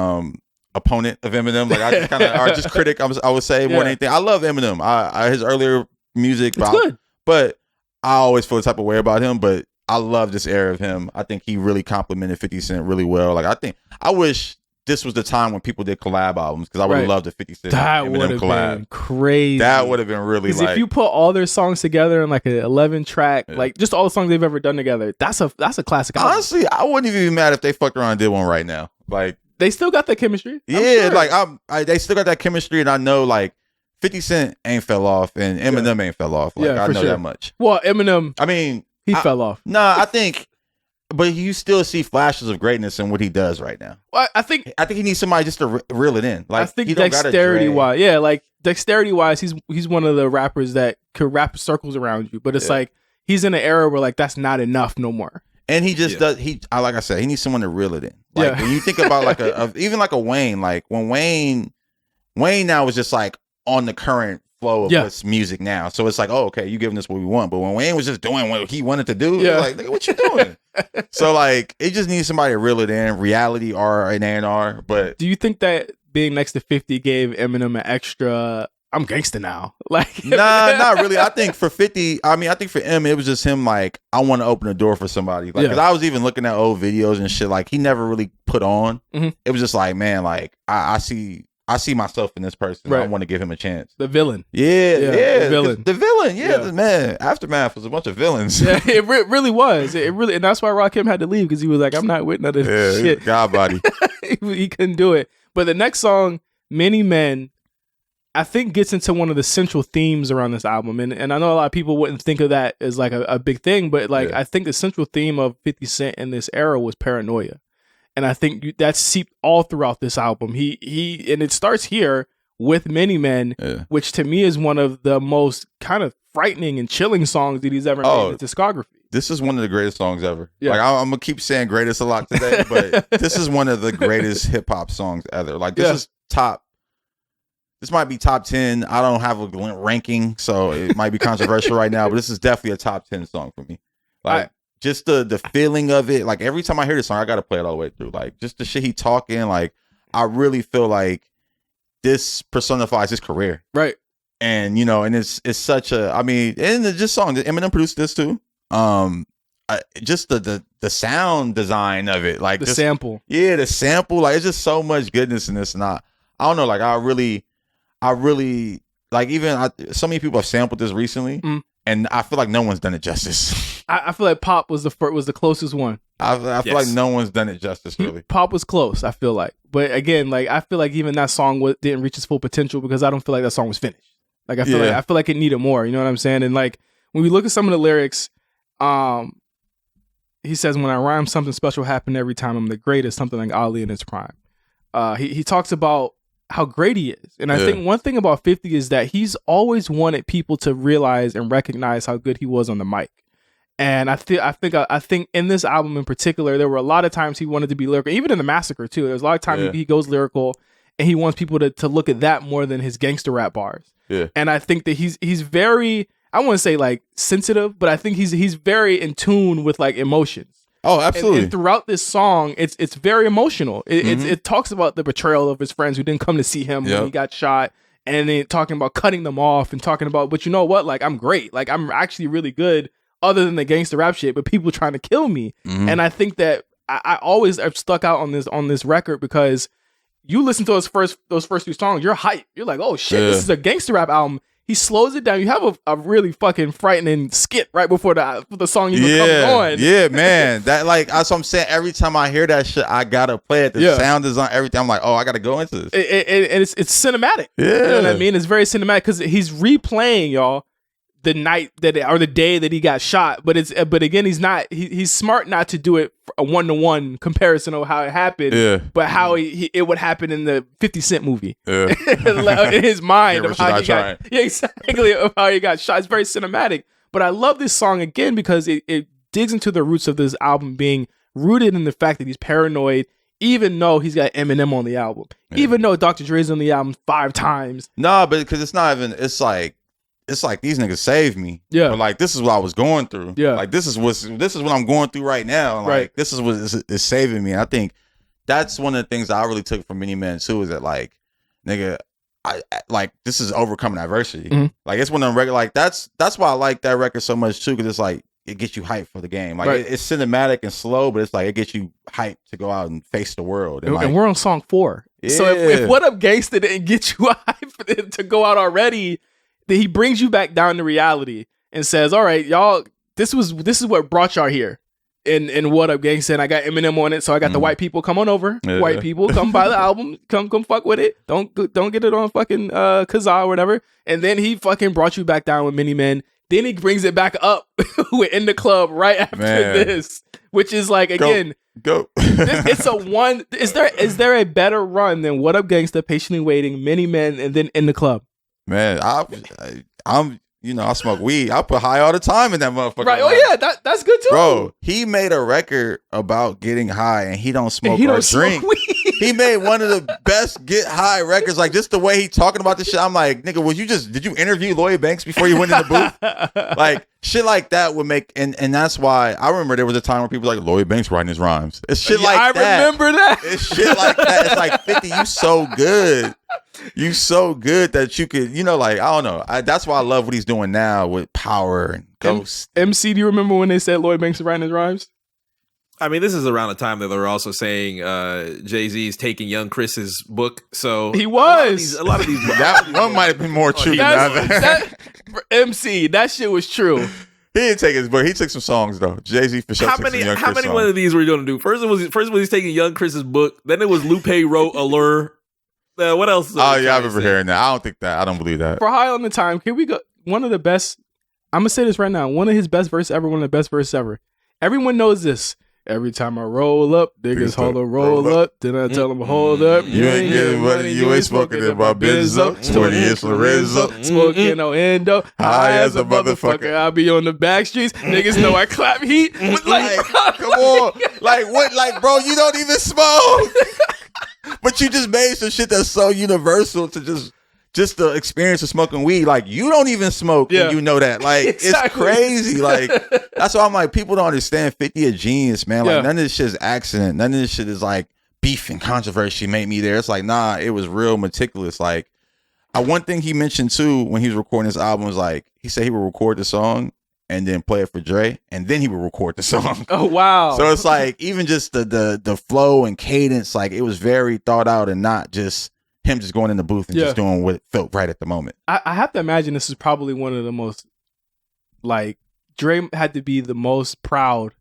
opponent of Eminem, like I just kind of, or just critic. I would say more than anything. I love Eminem. His earlier music, but I always feel the type of way about him. But I love this era of him. I think he really complimented 50 Cent really well. Like I wish this was the time when people did collab albums, because I would have loved a 50 Cent Eminem collab. Been crazy. That would have been really like, if you put all their songs together in like an 11 track, like just all the songs they've ever done together, that's a classic album. Honestly, I wouldn't even be mad if they fucked around and did one right now. Like, they still got that chemistry. Yeah, like they still got that chemistry, and I know like 50 Cent ain't fell off, and Eminem ain't fell off. Like I know that much. Well, Eminem, I mean, he fell off. Nah, I think, but you still see flashes of greatness in what he does right now. Well, I think he needs somebody just to reel it in. Like, I think dexterity wise, he's one of the rappers that could wrap circles around you, but it's like he's in an era where like that's not enough no more. And he just does. Like I said, he needs someone to reel it in. Like when you think about like even like a Wayne, like when Wayne now is just like on the current flow of what's music now. So it's like, oh, okay, you giving us what we want. But when Wayne was just doing what he wanted to do, like, nigga, what you doing? So like, it just needs somebody to reel it in. Reality or an A&R. But do you think that being next to 50 gave Eminem an extra? I'm gangsta now. Like, nah, not really. I think for 50, I think for M, it was just him like, I want to open a door for somebody. Like, because I was even looking at old videos and shit. Like, he never really put on. Mm-hmm. It was just like, man, like I see myself in this person. Right. I want to give him a chance. The villain. Yeah. The villain. The villain. Man, Aftermath was a bunch of villains. Yeah, it really was. It really, and that's why Rakim had to leave, because he was like, I'm not with none of this shit. God body. he couldn't do it. But the next song, Many Men, I think gets into one of the central themes around this album. And I know a lot of people wouldn't think of that as like a big thing, but like I think the central theme of 50 Cent in this era was paranoia. And I think that's seeped all throughout this album. He and it starts here with Many Men, which to me is one of the most kind of frightening and chilling songs that he's ever made in his discography. This is one of the greatest songs ever. Yeah. Like I'm gonna keep saying greatest a lot today, but this is one of the greatest hip hop songs ever. Like this is top. This might be top 10. I don't have a ranking, so it might be controversial right now, but this is definitely a top 10 song for me. Like just the feeling of it. Like every time I hear this song, I gotta play it all the way through. Like just the shit he talking. Like I really feel like this personifies his career, right? And and it's such a. I mean, and this song, Eminem produced this too. Just the sound design of it, like the sample, the sample, like it's just so much goodness in this. And I don't know, like I really like even so many people have sampled this recently, and I feel like no one's done it justice. I feel like Pop was the closest one. I feel like no one's done it justice, really. Pop was close, I feel like, but again, like I feel like even that song didn't reach its full potential because I don't feel like that song was finished. Like I feel like it needed more. You know what I'm saying? And like when we look at some of the lyrics, he says, "When I rhyme, something special happened every time. I'm the greatest, something like Ali in his prime." He talks about how great he is. And I think one thing about 50 is that he's always wanted people to realize and recognize how good he was on the mic. And I think in this album in particular, there were a lot of times he wanted to be lyrical, even in the Massacre too. There's a lot of times he goes lyrical and he wants people to look at that more than his gangster rap bars. Yeah. And I think that he's very, I wouldn't say like sensitive, but I think he's very in tune with like emotions. Oh, absolutely. And throughout this song, it's very emotional. It talks about the betrayal of his friends who didn't come to see him when he got shot, and then talking about cutting them off and talking about, but you know what? Like I'm great. Like I'm actually really good, other than the gangster rap shit. But people trying to kill me, and I think that I always have stuck out on this record because you listen to those first two songs, you're hyped. You're like, oh shit, this is a gangster rap album. He slows it down. You have a really fucking frightening skit right before the song even comes on. Yeah, man. That like that's what I'm saying. Every time I hear that shit, I gotta play it. The sound design, everything. I'm like, oh, I gotta go into this. And it's cinematic. Yeah, you know what I mean. It's very cinematic because he's replaying y'all the night or the day that he got shot. But again, he's smart not to do it a 1-to-1 comparison of how it happened, but how it would happen in the 50 Cent movie. Yeah. In his mind of how he got, exactly, of how he got shot. It's very cinematic. But I love this song again because it digs into the roots of this album being rooted in the fact that he's paranoid, even though he's got Eminem on the album, even though Dr. Dre's on the album 5 times. No, but because it's not even. It's like these niggas saved me. Yeah. But like this is what I was going through. Yeah. Like this is what I'm going through right now. And like this is what is saving me. And I think that's one of the things that I really took from Many Men too, is that like, nigga, I like this is overcoming adversity. Like it's one of them record, like that's why I like that record so much too, because it's like it gets you hyped for the game. Like it's cinematic and slow, but it's like it gets you hyped to go out and face the world. And we're on song 4. Yeah. So if What Up Gangsta didn't get you hyped to go out already, that he brings you back down to reality and says, all right, y'all, this is what brought y'all here in What Up Gangsta, and I got Eminem on it, so I got the white people, come on over. White people, come buy the album, come fuck with it. Don't get it on fucking Kazaa or whatever. And then he fucking brought you back down with Many Men. Then he brings it back up in the club right after this, which is like, again, go. It's a one. Is there a better run than What Up Gangsta, Patiently Waiting, Many Men, and then In the Club? Man, I'm I smoke weed. I put high all the time in that motherfucker. Right. Oh yeah, that's good too. Bro, he made a record about getting high and he don't smoke or drink. He made one of the best get high records. Like just the way he talking about this shit. I'm like, nigga, did you interview Lloyd Banks before you went in the booth? Like shit like that would make, and that's why I remember there was a time where people were like, Lloyd Banks writing his rhymes. It's shit like that. I remember that. It's shit like that. It's like 50, you so good. You so good that you could, like, I don't know. That's why I love what he's doing now with Power and Ghost. MC, do you remember when they said Lloyd Banks was writing his rhymes? I mean, this is around the time that they were also saying Jay-Z's taking Young Chris's book. So he was. A lot of these that one might have been more true than that. MC, that shit was true. He didn't take his book. He took some songs though. Jay-Z for sure. How took many some Young Chris one songs. of these were you gonna do? First was he's taking Young Chris's book. Then it was Lupe wrote Allure. What else? Oh yeah, I remember hearing that. I don't think that. I don't believe that. For High on the Time, can we go? One of the best. I'm gonna say this right now. One of his best verses ever. One of the best verses ever. Everyone knows this. Every time I roll up, niggas holler roll up. Then I tell them hold up. You ain't getting money. You ain't smoking in my Benzo. 20 years for Rizzo. Smoking no endo. High as a motherfucker. I be on the back streets. Niggas know I clap heat. Like, come on. Like what? Like, bro, you don't even smoke. But you just made some shit that's so universal to just the experience of smoking weed. Like, you don't even smoke and you know that. Like, Exactly. It's crazy. Like, that's why I'm like, people don't understand 50 a genius, man. Like, none of this shit is accident. None of this shit is like beef and controversy made me there. It's like, nah, it was real meticulous. Like, one thing he mentioned too when he was recording this album was like, he said he would record the song and then play it for Dre, and then he would record the song. Oh wow! So it's like even just the flow and cadence, like it was very thought out and not just him just going in the booth and just doing what felt right at the moment. I have to imagine this is probably one of the most, like, Dre had to be the most proud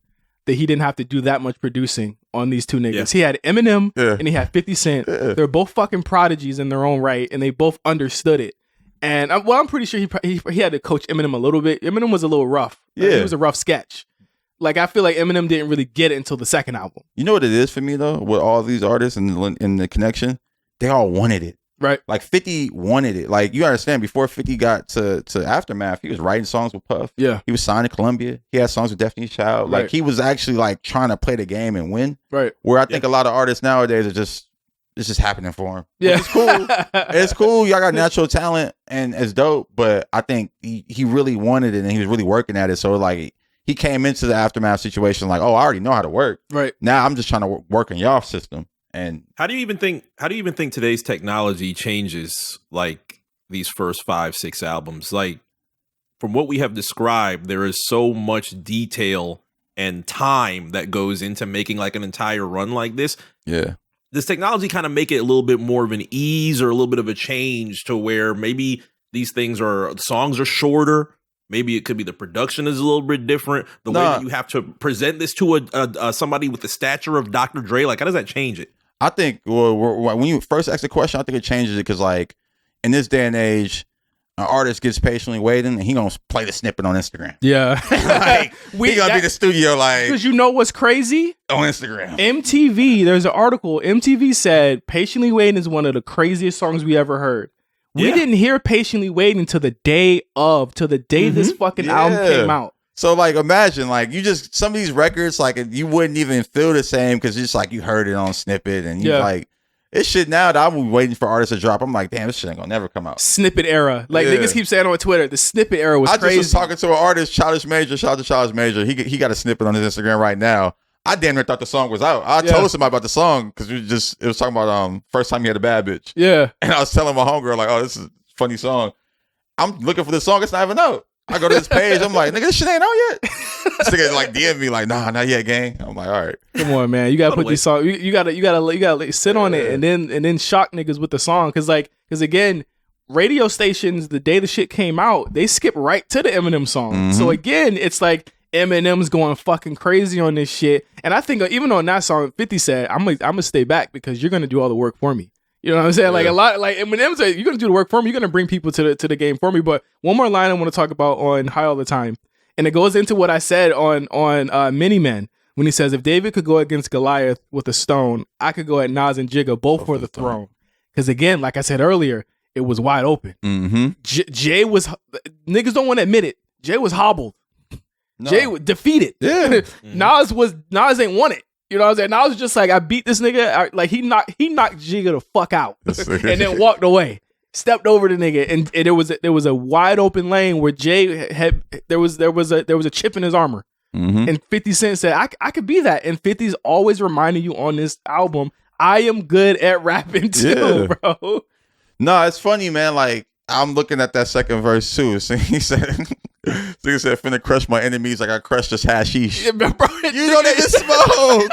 that he didn't have to do that much producing on these two niggas. He had Eminem and he had 50 Cent. They're both fucking prodigies in their own right, and they both understood it. And I'm pretty sure he had to coach Eminem a little bit. Eminem was a little rough. He was a rough sketch. Like, I feel like Eminem didn't really get it until the second album. You know what it is for me though, with all these artists and the connection, they all wanted it. Right. Like 50 wanted it. Like, you understand, before 50 got to Aftermath, he was writing songs with Puff. Yeah. He was signed to Columbia. He had songs with Destiny's Child. Like, he was actually like trying to play the game and win. Right. Where I think a lot of artists nowadays are just, it's just happening for him. Yeah. It's cool. It's cool. Y'all got natural talent and it's dope. But I think he really wanted it and he was really working at it. So like, he came into the Aftermath situation like, oh, I already know how to work. Right. Now I'm just trying to work in y'all system. And how do you even think today's technology changes like these first 5-6 albums? Like, from what we have described, there is so much detail and time that goes into making like an entire run like this. Yeah. Does technology kind of make it a little bit more of an ease or a little bit of a change to where maybe these songs are shorter? Maybe it could be the production is a little bit different. The way that you have to present this to somebody with the stature of Dr. Dre, like, how does that change it? I think when you first ask the question, I think it changes it because, like, in this day and age, an artist gets patiently waiting and he gonna play the snippet on Instagram. Yeah. Like, he gonna be in the studio like, because you know what's crazy? On Instagram. MTV, there's an article. MTV said Patiently Waiting is one of the craziest songs we ever heard. We didn't hear Patiently Waiting until the day this fucking album came out. So like, imagine like some of these records, like you wouldn't even feel the same because just like you heard it on snippet and you like, it's shit now that I'm waiting for artists to drop. I'm like, damn, this shit ain't gonna never come out. Snippet era. Like niggas keep saying on Twitter, the snippet era was crazy. I just was talking to an artist, Childish Major. Shout out to Childish Major. He got a snippet on his Instagram right now. I damn near thought the song was out. I told somebody about the song because it was talking about first time he had a bad bitch. Yeah. And I was telling my homegirl like, oh, this is a funny song. I'm looking for this song. It's not even out. I go to this page. I'm like, nigga, this shit ain't out yet. This nigga like DM me like, nah, not yet, gang. I'm like, all right. Come on, man. You gotta put these songs. You gotta sit on it and then shock niggas with the song. Cause again, radio stations, the day the shit came out, they skip right to the Eminem song. Mm-hmm. So again, it's like Eminem's going fucking crazy on this shit. And I think even on that song, 50 said, I'm gonna stay back because you're gonna do all the work for me. You know what I'm saying? Like a lot, like Eminem said, you're gonna do the work for me. You're gonna bring people to the game for me. But one more line I want to talk about on High All the Time, and it goes into what I said on Mini Men when he says, if David could go against Goliath with a stone, I could go at Nas and Jigga both for the throne. Because again, like I said earlier, it was wide open. Mm-hmm. Jay was niggas don't want to admit it. Jay was hobbled. No. Jay was defeated. Yeah. Nas ain't won it. You know what I'm saying? Nas was just like, I beat this nigga. Like he knocked Jigga the fuck out and then walked away. Stepped over the nigga and there was a wide open lane where Jay had there was a chip in his armor. Mm-hmm. And 50 Cent said, I could be that. And 50's always reminding you on this album, I am good at rapping too, bro. No, it's funny, man. Like, I'm looking at that second verse too. So he said, finna crush my enemies like I crushed this hashish. Yeah, bro, you don't even smoke.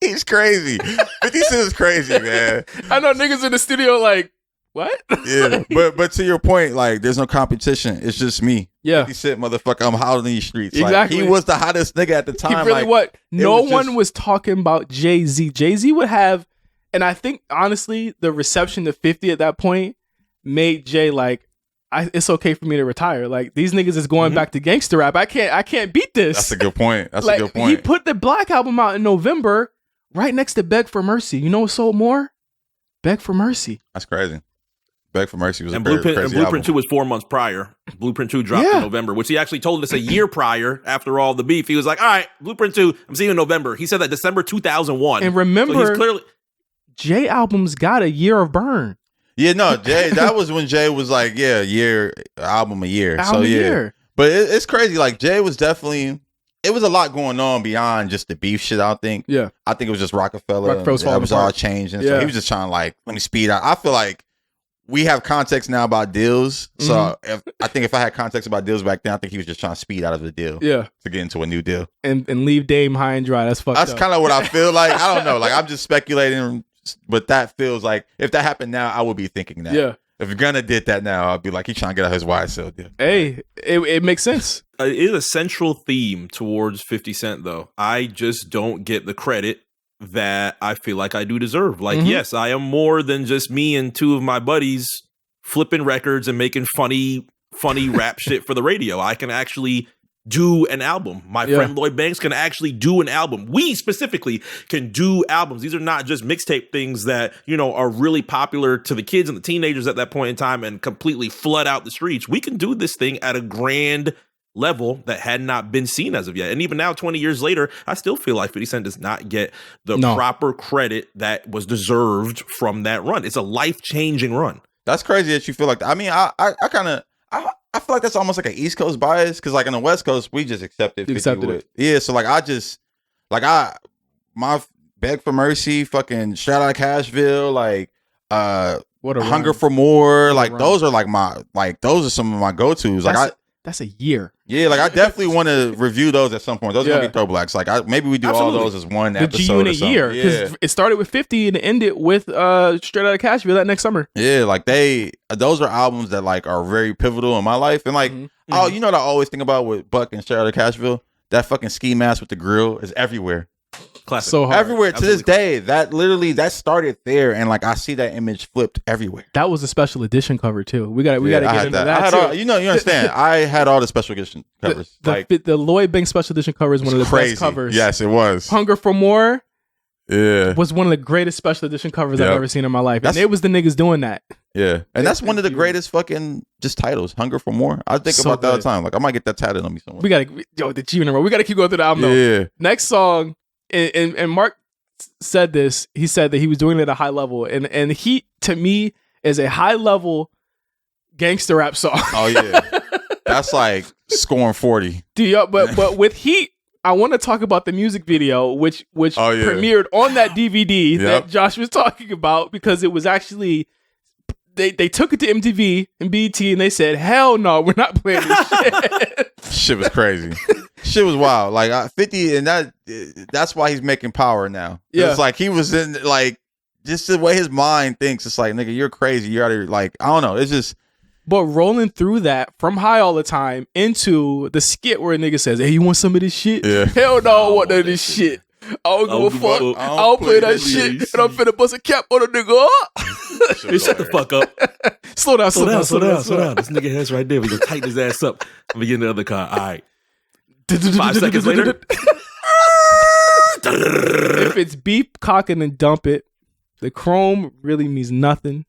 He's crazy. 50 Cent is crazy, man. I know niggas in the studio like, what? Yeah, but to your point, like, there's no competition. It's just me. Yeah. 50 Cent, motherfucker, I'm hot in these streets. Exactly. Like, he was the hottest nigga at the time. He really like, what? No one just, was talking about Jay-Z. Jay-Z would have, and I think honestly, the reception to 50 at that point made Jay like, it's okay for me to retire. Like these niggas is going back to gangster rap. I can't beat this. That's a good point. That's like, a good point. He put the Black album out in November, right next to Beg for Mercy. You know what sold more? Beg for Mercy. That's crazy. Beg for Mercy was and a very Blueprint, crazy and Blueprint album. 2 was 4 months prior. Blueprint 2 dropped in November, which he actually told us a year prior after all the beef. He was like, all right, Blueprint 2, I'm seeing you in November. He said that December 2001. And remember, so he's clearly Jay albums got a year of burn. Yeah, no, Jay. That was when Jay was like, album a year. Album a year. But it's crazy. Like Jay was definitely. It was a lot going on beyond just the beef shit. I think. Yeah. I think it was just Rockefeller. Rockefeller's That was all apart. changing. Yeah. So he was just trying to like let me speed out. I feel like we have context now about deals. So I think if I had context about deals back then, I think he was just trying to speed out of the deal. Yeah. To get into a new deal. And leave Dame high and dry. That's fucked up. That's kind of what I feel like. I don't know. Like I'm just speculating, but that feels like if that happened now, I would be thinking that. Yeah. If Gunna did that now, I'd be like, he's trying to get out his YSL deal. Hey, it makes sense. It is a central theme towards 50 Cent, though. I just don't get the credit that I feel like I do deserve. Like, yes, I am more than just me and two of my buddies flipping records and making funny rap shit for the radio. I can actually do an album. My friend Lloyd Banks can actually do an album. We specifically can do albums. These are not just mixtape things that, you know, are really popular to the kids and the teenagers at that point in time and completely flood out the streets. We can do this thing at a grand level that had not been seen as of yet. And even now, 20 years later, I still feel like 50 Cent does not get the proper credit that was deserved from that run. It's a life-changing run. That's crazy that you feel like that. I mean, I feel like that's almost like an East Coast bias because, like, in the West Coast, we just accepted it. Yeah, so like my Beg for Mercy, fucking Shout Out Cashville, like what a Hunger run. for More, What a like run. those are like those are some of my go tos. Like that's a year. Yeah, like I definitely want to review those at some point. Those are gonna be ThrowBlks. Like maybe we do Absolutely. all those as one The episode. G-Unit or something. year. Because it started with 50 and it ended with Straight Outta Cashville that next summer. Yeah, like those are albums that like are very pivotal in my life. And like, oh, you know what I always think about with Buck and Straight Outta Cashville? That fucking ski mask with the grill is everywhere. Classic. So hard. Everywhere to this day. That started there, and like I see that image flipped everywhere. That was a special edition cover too. We got to get into that. I had too. all, you understand. I had all the special edition covers. The Lloyd Banks special edition cover is one of the best covers. Yes, it was. Hunger for More Yeah. was one of the greatest special edition covers I've ever seen in my life. And it was the niggas doing that. Yeah. And that's one of the greatest fucking just titles. Hunger for More. I think So about that all the good. time. Like I might get that tatted on me somewhere. We got to, the G in a row. We got to keep going through the album though. Yeah. Next song, and Mark said this, he said that he was doing it at a high level. And he, to me, is a high level gangster rap song. Oh yeah. That's like scoring 40. But with Heat, I want to talk about the music video, which premiered on that DVD that Josh was talking about, because it was actually they took it to MTV and BET and they said, hell no, we're not playing this shit. Shit was crazy. Shit was wild. Like 50, and that's why he's making power now. Yeah. It's like he was in like just the way his mind thinks. It's like, nigga, you're crazy. You're out of like, I don't know. It's just. But rolling through that from High All the Time into the skit where a nigga says, hey, you want some of this shit? Yeah. Hell no, I don't want none of this shit. I don't give a fuck. I don't play that shit. And I'm finna bust a cap on a nigga. Hey, shut the fuck up. Slow down. This nigga head's right there. We gonna tighten his ass up. Let me get in the other car. All right. 5 seconds later. If it's beep, cock it, and dump it, the chrome really means nothing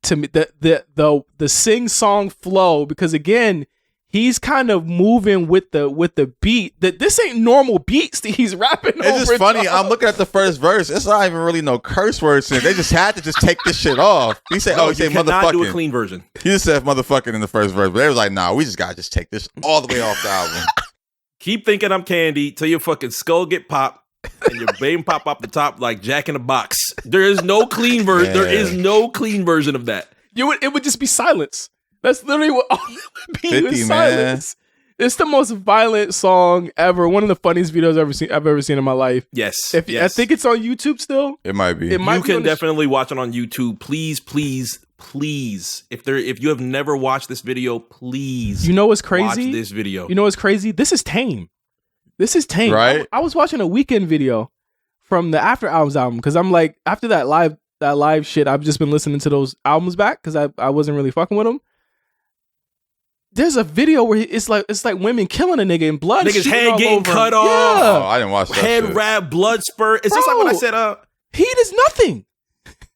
to me. The sing song flow, because again, he's kind of moving with the beat. That this ain't normal beats that he's rapping over. It's just funny. I'm looking at the first verse. It's not even really no curse words in it. They just had to just take this shit off. He said, he said motherfucking. Do a clean version. He just said motherfucking in the first verse, but they was like, nah, we just gotta just take this all the way off the album. Keep thinking I'm candy till your fucking skull get popped and your vein pop up the top like Jack in a Box. There is no clean version. There is no clean version of that. It would just be silence. That's literally what all it would be. 50, was silence. It's the most violent song ever. One of the funniest videos I've ever seen in my life. Yes. I think it's on YouTube still. It might be. You can definitely watch it on YouTube. Please please, if you have never watched this video, please. You know what's crazy? Watch this video. You know what's crazy? This is tame. This is tame. Right? I was watching a Weekend video from the After Hours album because I'm like, after that live shit, I've just been listening to those albums back because I wasn't really fucking with them. There's a video where it's like women killing a nigga and blood. Nigga's shooting head all getting over him. cut off. Yeah. Oh, I didn't watch that. Head shit. wrap, blood spurt. It's just like Bro. when I said, Heat is nothing.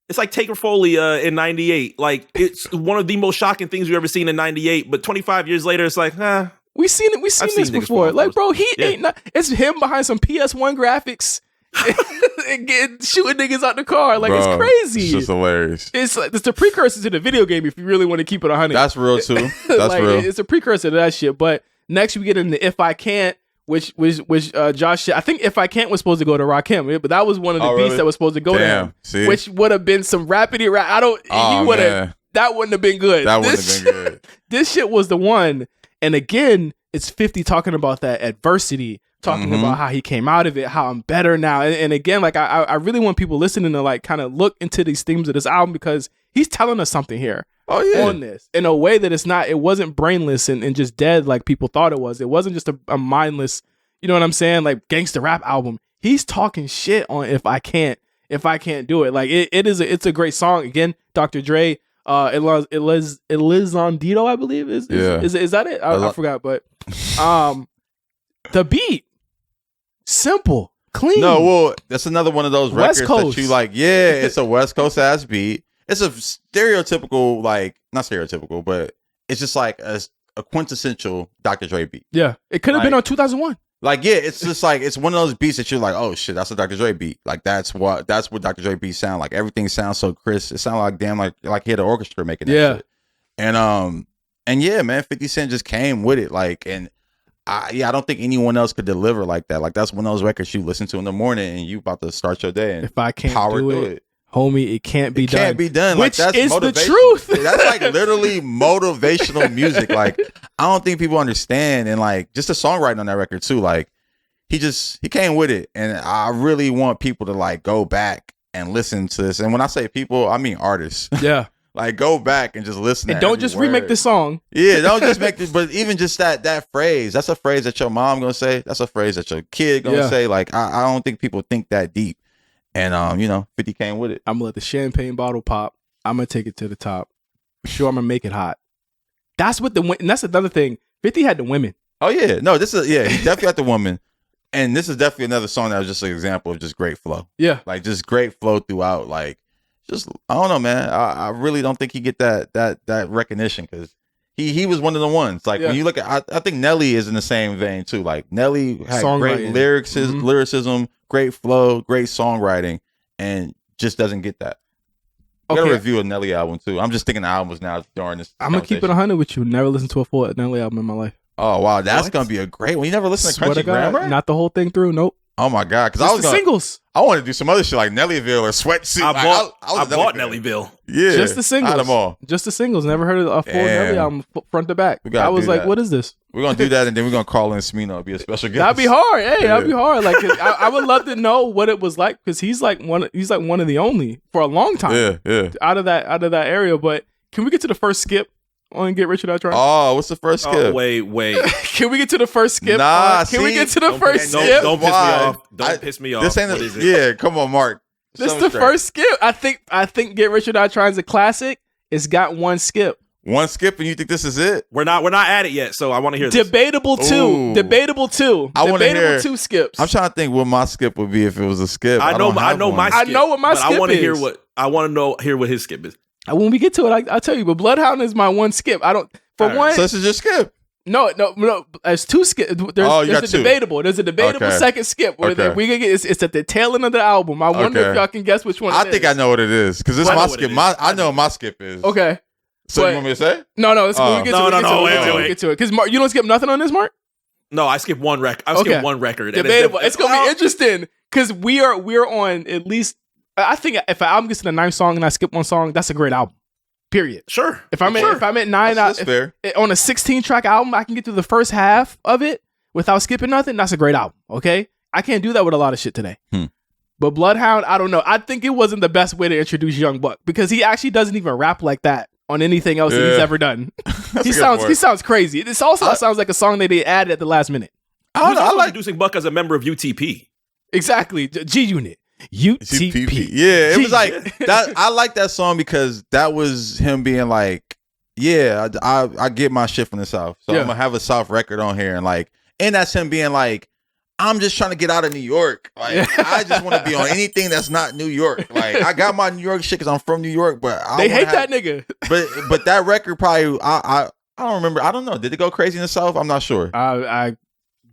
it's like Taker Foley in 98. Like, it's one of the most shocking things we've ever seen in 98. But 25 years later, it's like, We seen it. We seen this niggas before. fall Like, close. bro, he Yeah. ain't not. It's him behind some PS1 graphics and shooting niggas out the car. Like, Bro, it's crazy. It's just hilarious. It's like it's the precursor to the video game. If you really want to keep it 100, That's real too. That's like, real. It's a precursor to that shit. But next we get into If I Can't, which Josh. I think If I Can't was supposed to go to Rakim, but that was one of the Oh, beats really? that was supposed to go to Damn. him, See? which would have been some rapidy rap. I don't. Oh, He would have. man. That wouldn't have been good. That wouldn't have been good. This shit was the one. And again, it's 50 talking about that adversity, talking Mhm. about how he came out of it, how I'm better now. And again, like I really want people listening to like kind of look into these themes of this album because he's telling us something here Oh yeah. on this in a way that it wasn't brainless and just dead like people thought it was. It wasn't just a mindless, you know what I'm saying? Like gangster rap album. He's talking shit on If I Can't Do It. Like it's a great song. Again, Dr. Dre, Elizondito, I believe is that it? I forgot, but the beat, simple, clean. No, well, that's another one of those West records Coast. that you like. Yeah, it's a West Coast ass beat. It's a stereotypical, like not stereotypical, but it's just like a quintessential Dr. Dre beat. Yeah, it could have been Like- on 2001. Like, yeah, it's just like it's one of those beats that you're like, oh shit, that's a Dr. Dre beat. Like that's what Dr. Dre beats sound like. Everything sounds so crisp. It sounds like damn like he had an orchestra making that Yeah. shit. And yeah, man, 50 Cent just came with it. Like, and I don't think anyone else could deliver like that. Like that's one of those records you listen to in the morning and you about to start your day and If I can't power do through it, homie, it can't be It done. can't be done. Which Like, that's is the motivation. truth. That's like literally motivational music. Like I don't think people understand. And like just the songwriting on that record too. Like he came with it. And I really want people to like go back and listen to this. And when I say people, I mean artists. Yeah. Like go back and just listen. And to don't every just word. remake the song. Yeah, don't just make this. But even just that phrase, that's a phrase that your mom gonna say. That's a phrase that your kid gonna Yeah. say. Like I don't think people think that deep. And 50 came with it. I'm gonna let the champagne bottle pop. I'm gonna take it to the top. For sure, I'm gonna make it hot. That's what and that's another thing. 50 had the women. Oh yeah, no, he definitely got the woman. And this is definitely another song that was just an example of just great flow. Yeah. Like just great flow throughout. Like just I don't know, man. I really don't think he get that recognition because he was one of the ones. Like Yeah. when you look at I think Nelly is in the same vein too. Like Nelly had great Songwriting. lyricism, great flow, great songwriting, and just doesn't get that. I got Okay. a review of Nelly album too. I'm just thinking of albums now during this. I'm gonna keep it 100 with you. Never listened to a full Nelly album in my life. Oh wow, that's What? gonna be a great one. You never listen to Swear Country to God, Grammar? not the whole thing through. Nope. Oh my god, because I Just was the gonna, singles. I want to do some other shit like Nellyville or Sweatsuit. I Like, bought was a bought Nelly fan. Nellyville. Yeah, Just the singles. I had them all. Just the singles. Never heard of a full Damn. Nelly album front to back. We gotta I was do like, that. what is this? We're gonna do that, and then we're gonna call in Smino, be a special guest. That'd be hard. Hey, Yeah. that'd be hard. Like, 'cause I would love to know what it was like because he's like one of the only for a long time Yeah. out of that area. But can we get to the first skip on Get Rich or Die Tryin'? Oh, what's the first skip? Oh, wait. Can we get to the first skip? Nah, Can we see? get to the Don't first piss- skip? Don't piss me Why? off. Don't piss me off. This ain't What a, is it? yeah. Come on, Mark. This is Set the 'em straight. first skip. I think Get Rich or Die Tryin' is a classic. It's got one skip. One skip, and you think this is it? We're not at it yet, so I want to hear this. Debatable two. Ooh. Debatable two. I wanna Debatable hear- two skips. I'm trying to think what my skip would be if it was a skip. I know don't have my one. skip. I know what my but I skip want to hear is. hear what his skip is. When we get to it, I'll tell you. But Bloodhound is my one skip. I don't. For All right. one, So this is your skip. no. There's two skips. There's Oh, you got a two. debatable. There's a debatable Okay. second skip where Okay. we gonna get. It's at the tail end of the album. I wonder Okay. if y'all can guess which one. I it think is. I know what it is because this I is know my what skip. it is. I know what my skip is. Okay. So but- you want me to say? No. It's when Oh. we get to No, it. no, no, we wait. get to it. Because Mark, you don't skip nothing on this, Mark. No, I skipped one record. I Okay. skipped one record. and Debatable. It's gonna be Oh, interesting because we're on at least. I think if an album gets to the 9th song and I skip one song, that's a great album. Period. Sure. If I'm at 9 That's fair. on a 16-track album, I can get through the first half of it without skipping nothing. That's a great album. Okay, I can't do that with a lot of shit today. But Bloodhound, I don't know. I think it wasn't the best way to introduce Young Buck because he actually doesn't even rap like that on anything else that he's ever done. he sounds crazy. This also sounds like a song that they added at the last minute. I like introducing Buck as a member of UTP. Exactly. G Unit. UTP. Yeah, it was like that. I like that song because that was him being like, yeah, I get my shit from the South. So I'm gonna have a South record on here and that's him being like, I'm just trying to get out of New York. Like, I just want to be on anything that's not New York. Like, I got my New York shit because I'm from New York, but they hate that nigga. But that record probably, I don't remember. I don't know. Did it go crazy in the South? I'm not sure.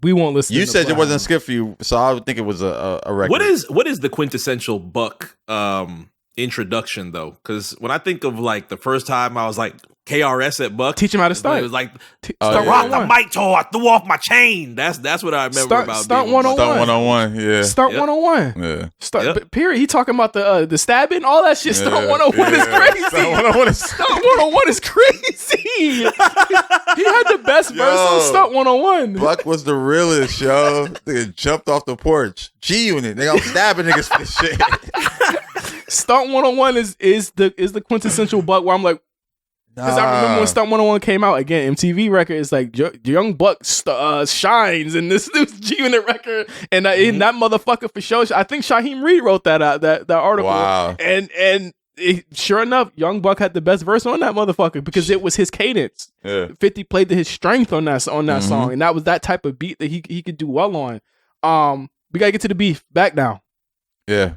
We won't listen. You said it wasn't a skip for you, so I would think it was a record. What is the quintessential Buck introduction though? Because when I think of like the first time I was like KRS at Buck, teach him how to stunt. It was like rock the mic toe, I threw off my chain. That's what I remember about Stunt 101. Stunt 101, yeah. Stunt 101. Yeah. Period. He talking about the stabbing, all that shit. Stunt 101 is crazy. Stunt 101 is crazy. He had the best verse on Stunt 101. Buck was the realest, yo. Nigga jumped off the porch. G Unit. Nigga, I'm stabbing niggas for this shit. Stunt 101 is the quintessential Buck where I'm like, because I remember when Stunt 101 came out, again, MTV record is like Young Buck shines in this G Unit record, and that motherfucker for sure. I think Shaheem Reed wrote that article. Wow. And sure enough, Young Buck had the best verse on that motherfucker because it was his cadence. Yeah. 50 played to his strength on that song, and that was that type of beat that he could do well on. We gotta get to the beef. Back Down. Yeah.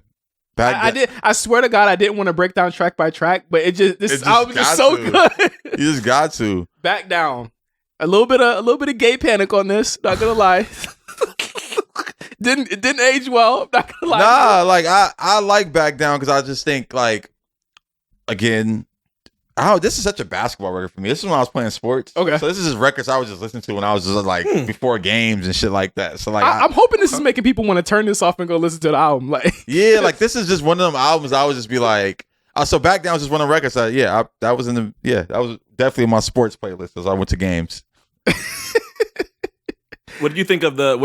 I swear to God, I didn't want to break down track by track, but this album is so good. You just got to Back Down. A little bit of gay panic on this. Not gonna lie. It didn't age well. Not gonna lie. Nah, like I like Back Down because I just think like, again, this is such a basketball record for me. This is when I was playing sports. Okay, so this is just records I was just listening to when I was just like before games and shit like that. So like, I'm hoping this is making people want to turn this off and go listen to the album. Like, yeah, like this is just one of them albums I would just be like, so Back Down was just one of the records. That was definitely in my sports playlist as I went to games. What did you think of the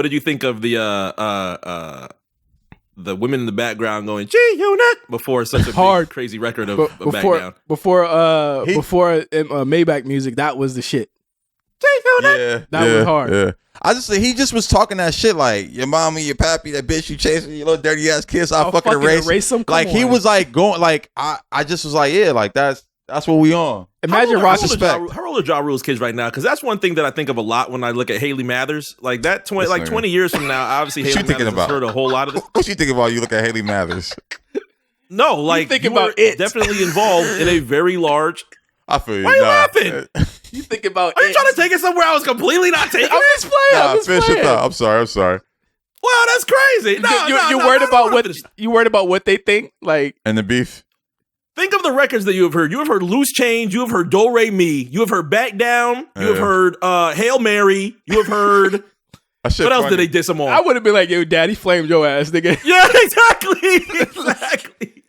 women in the background going G-Unit before such a big, crazy record of Back Down? Before Maybach music, that was the shit. G-Unit. That was hard. Yeah. He just was talking that shit like your mommy, your pappy, that bitch you chasing, your little dirty ass kids. I'll fucking erase them. Like he was like going like I just was like, yeah, like that's what we on. Imagine Retrospective. How old are Ja Rule's kids right now? Because that's one thing that I think of a lot when I look at Haley Mathers. Like that 20 years from now, obviously Haley Mathers has heard a whole lot of this. What you thinking about? You look at Haley Mathers. No, like you were definitely involved in a very large. I feel you. Why are you laughing? You think about? Are you trying to take it somewhere I was completely not taking? I'm just playing. Finish your thought. I'm sorry. Wow, that's crazy. You're worried about what you worried about what they think, like, and the beef. Think of the records that you have heard. You have heard Loose Change. You have heard Do Re Mi. You have heard Back Down. You have heard Hail Mary. You have heard. What else did they diss him on? I would have been like, yo, daddy flamed your ass, nigga. Yeah, exactly.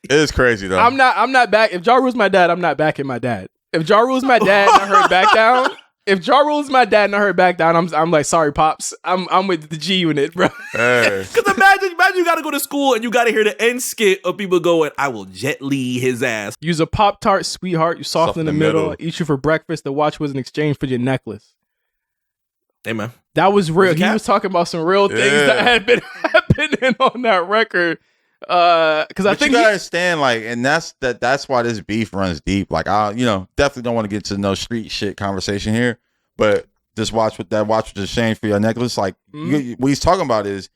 It is crazy though. I'm not back. If Ja Rule's my dad, I'm not backing my dad. If Ja Rule's my dad and I heard Back Down, if Ja Rule's my dad and I heard Back Down, I'm like, sorry, pops. I'm with the G Unit, bro. Because imagine you got to go to school and you got to hear the end skit of people going, I will jet Li his ass. Use a Pop-Tart, sweetheart. You soft in the middle. Eat you for breakfast. The watch was in exchange for your necklace. Hey, man. That was real. He was talking about some real things that had been happening on that record. Because I think you gotta understand, like, and that's why this beef runs deep. Like, I definitely don't want to get to no street shit conversation here, but this watch was a shame for your necklace. Like, what he's talking about is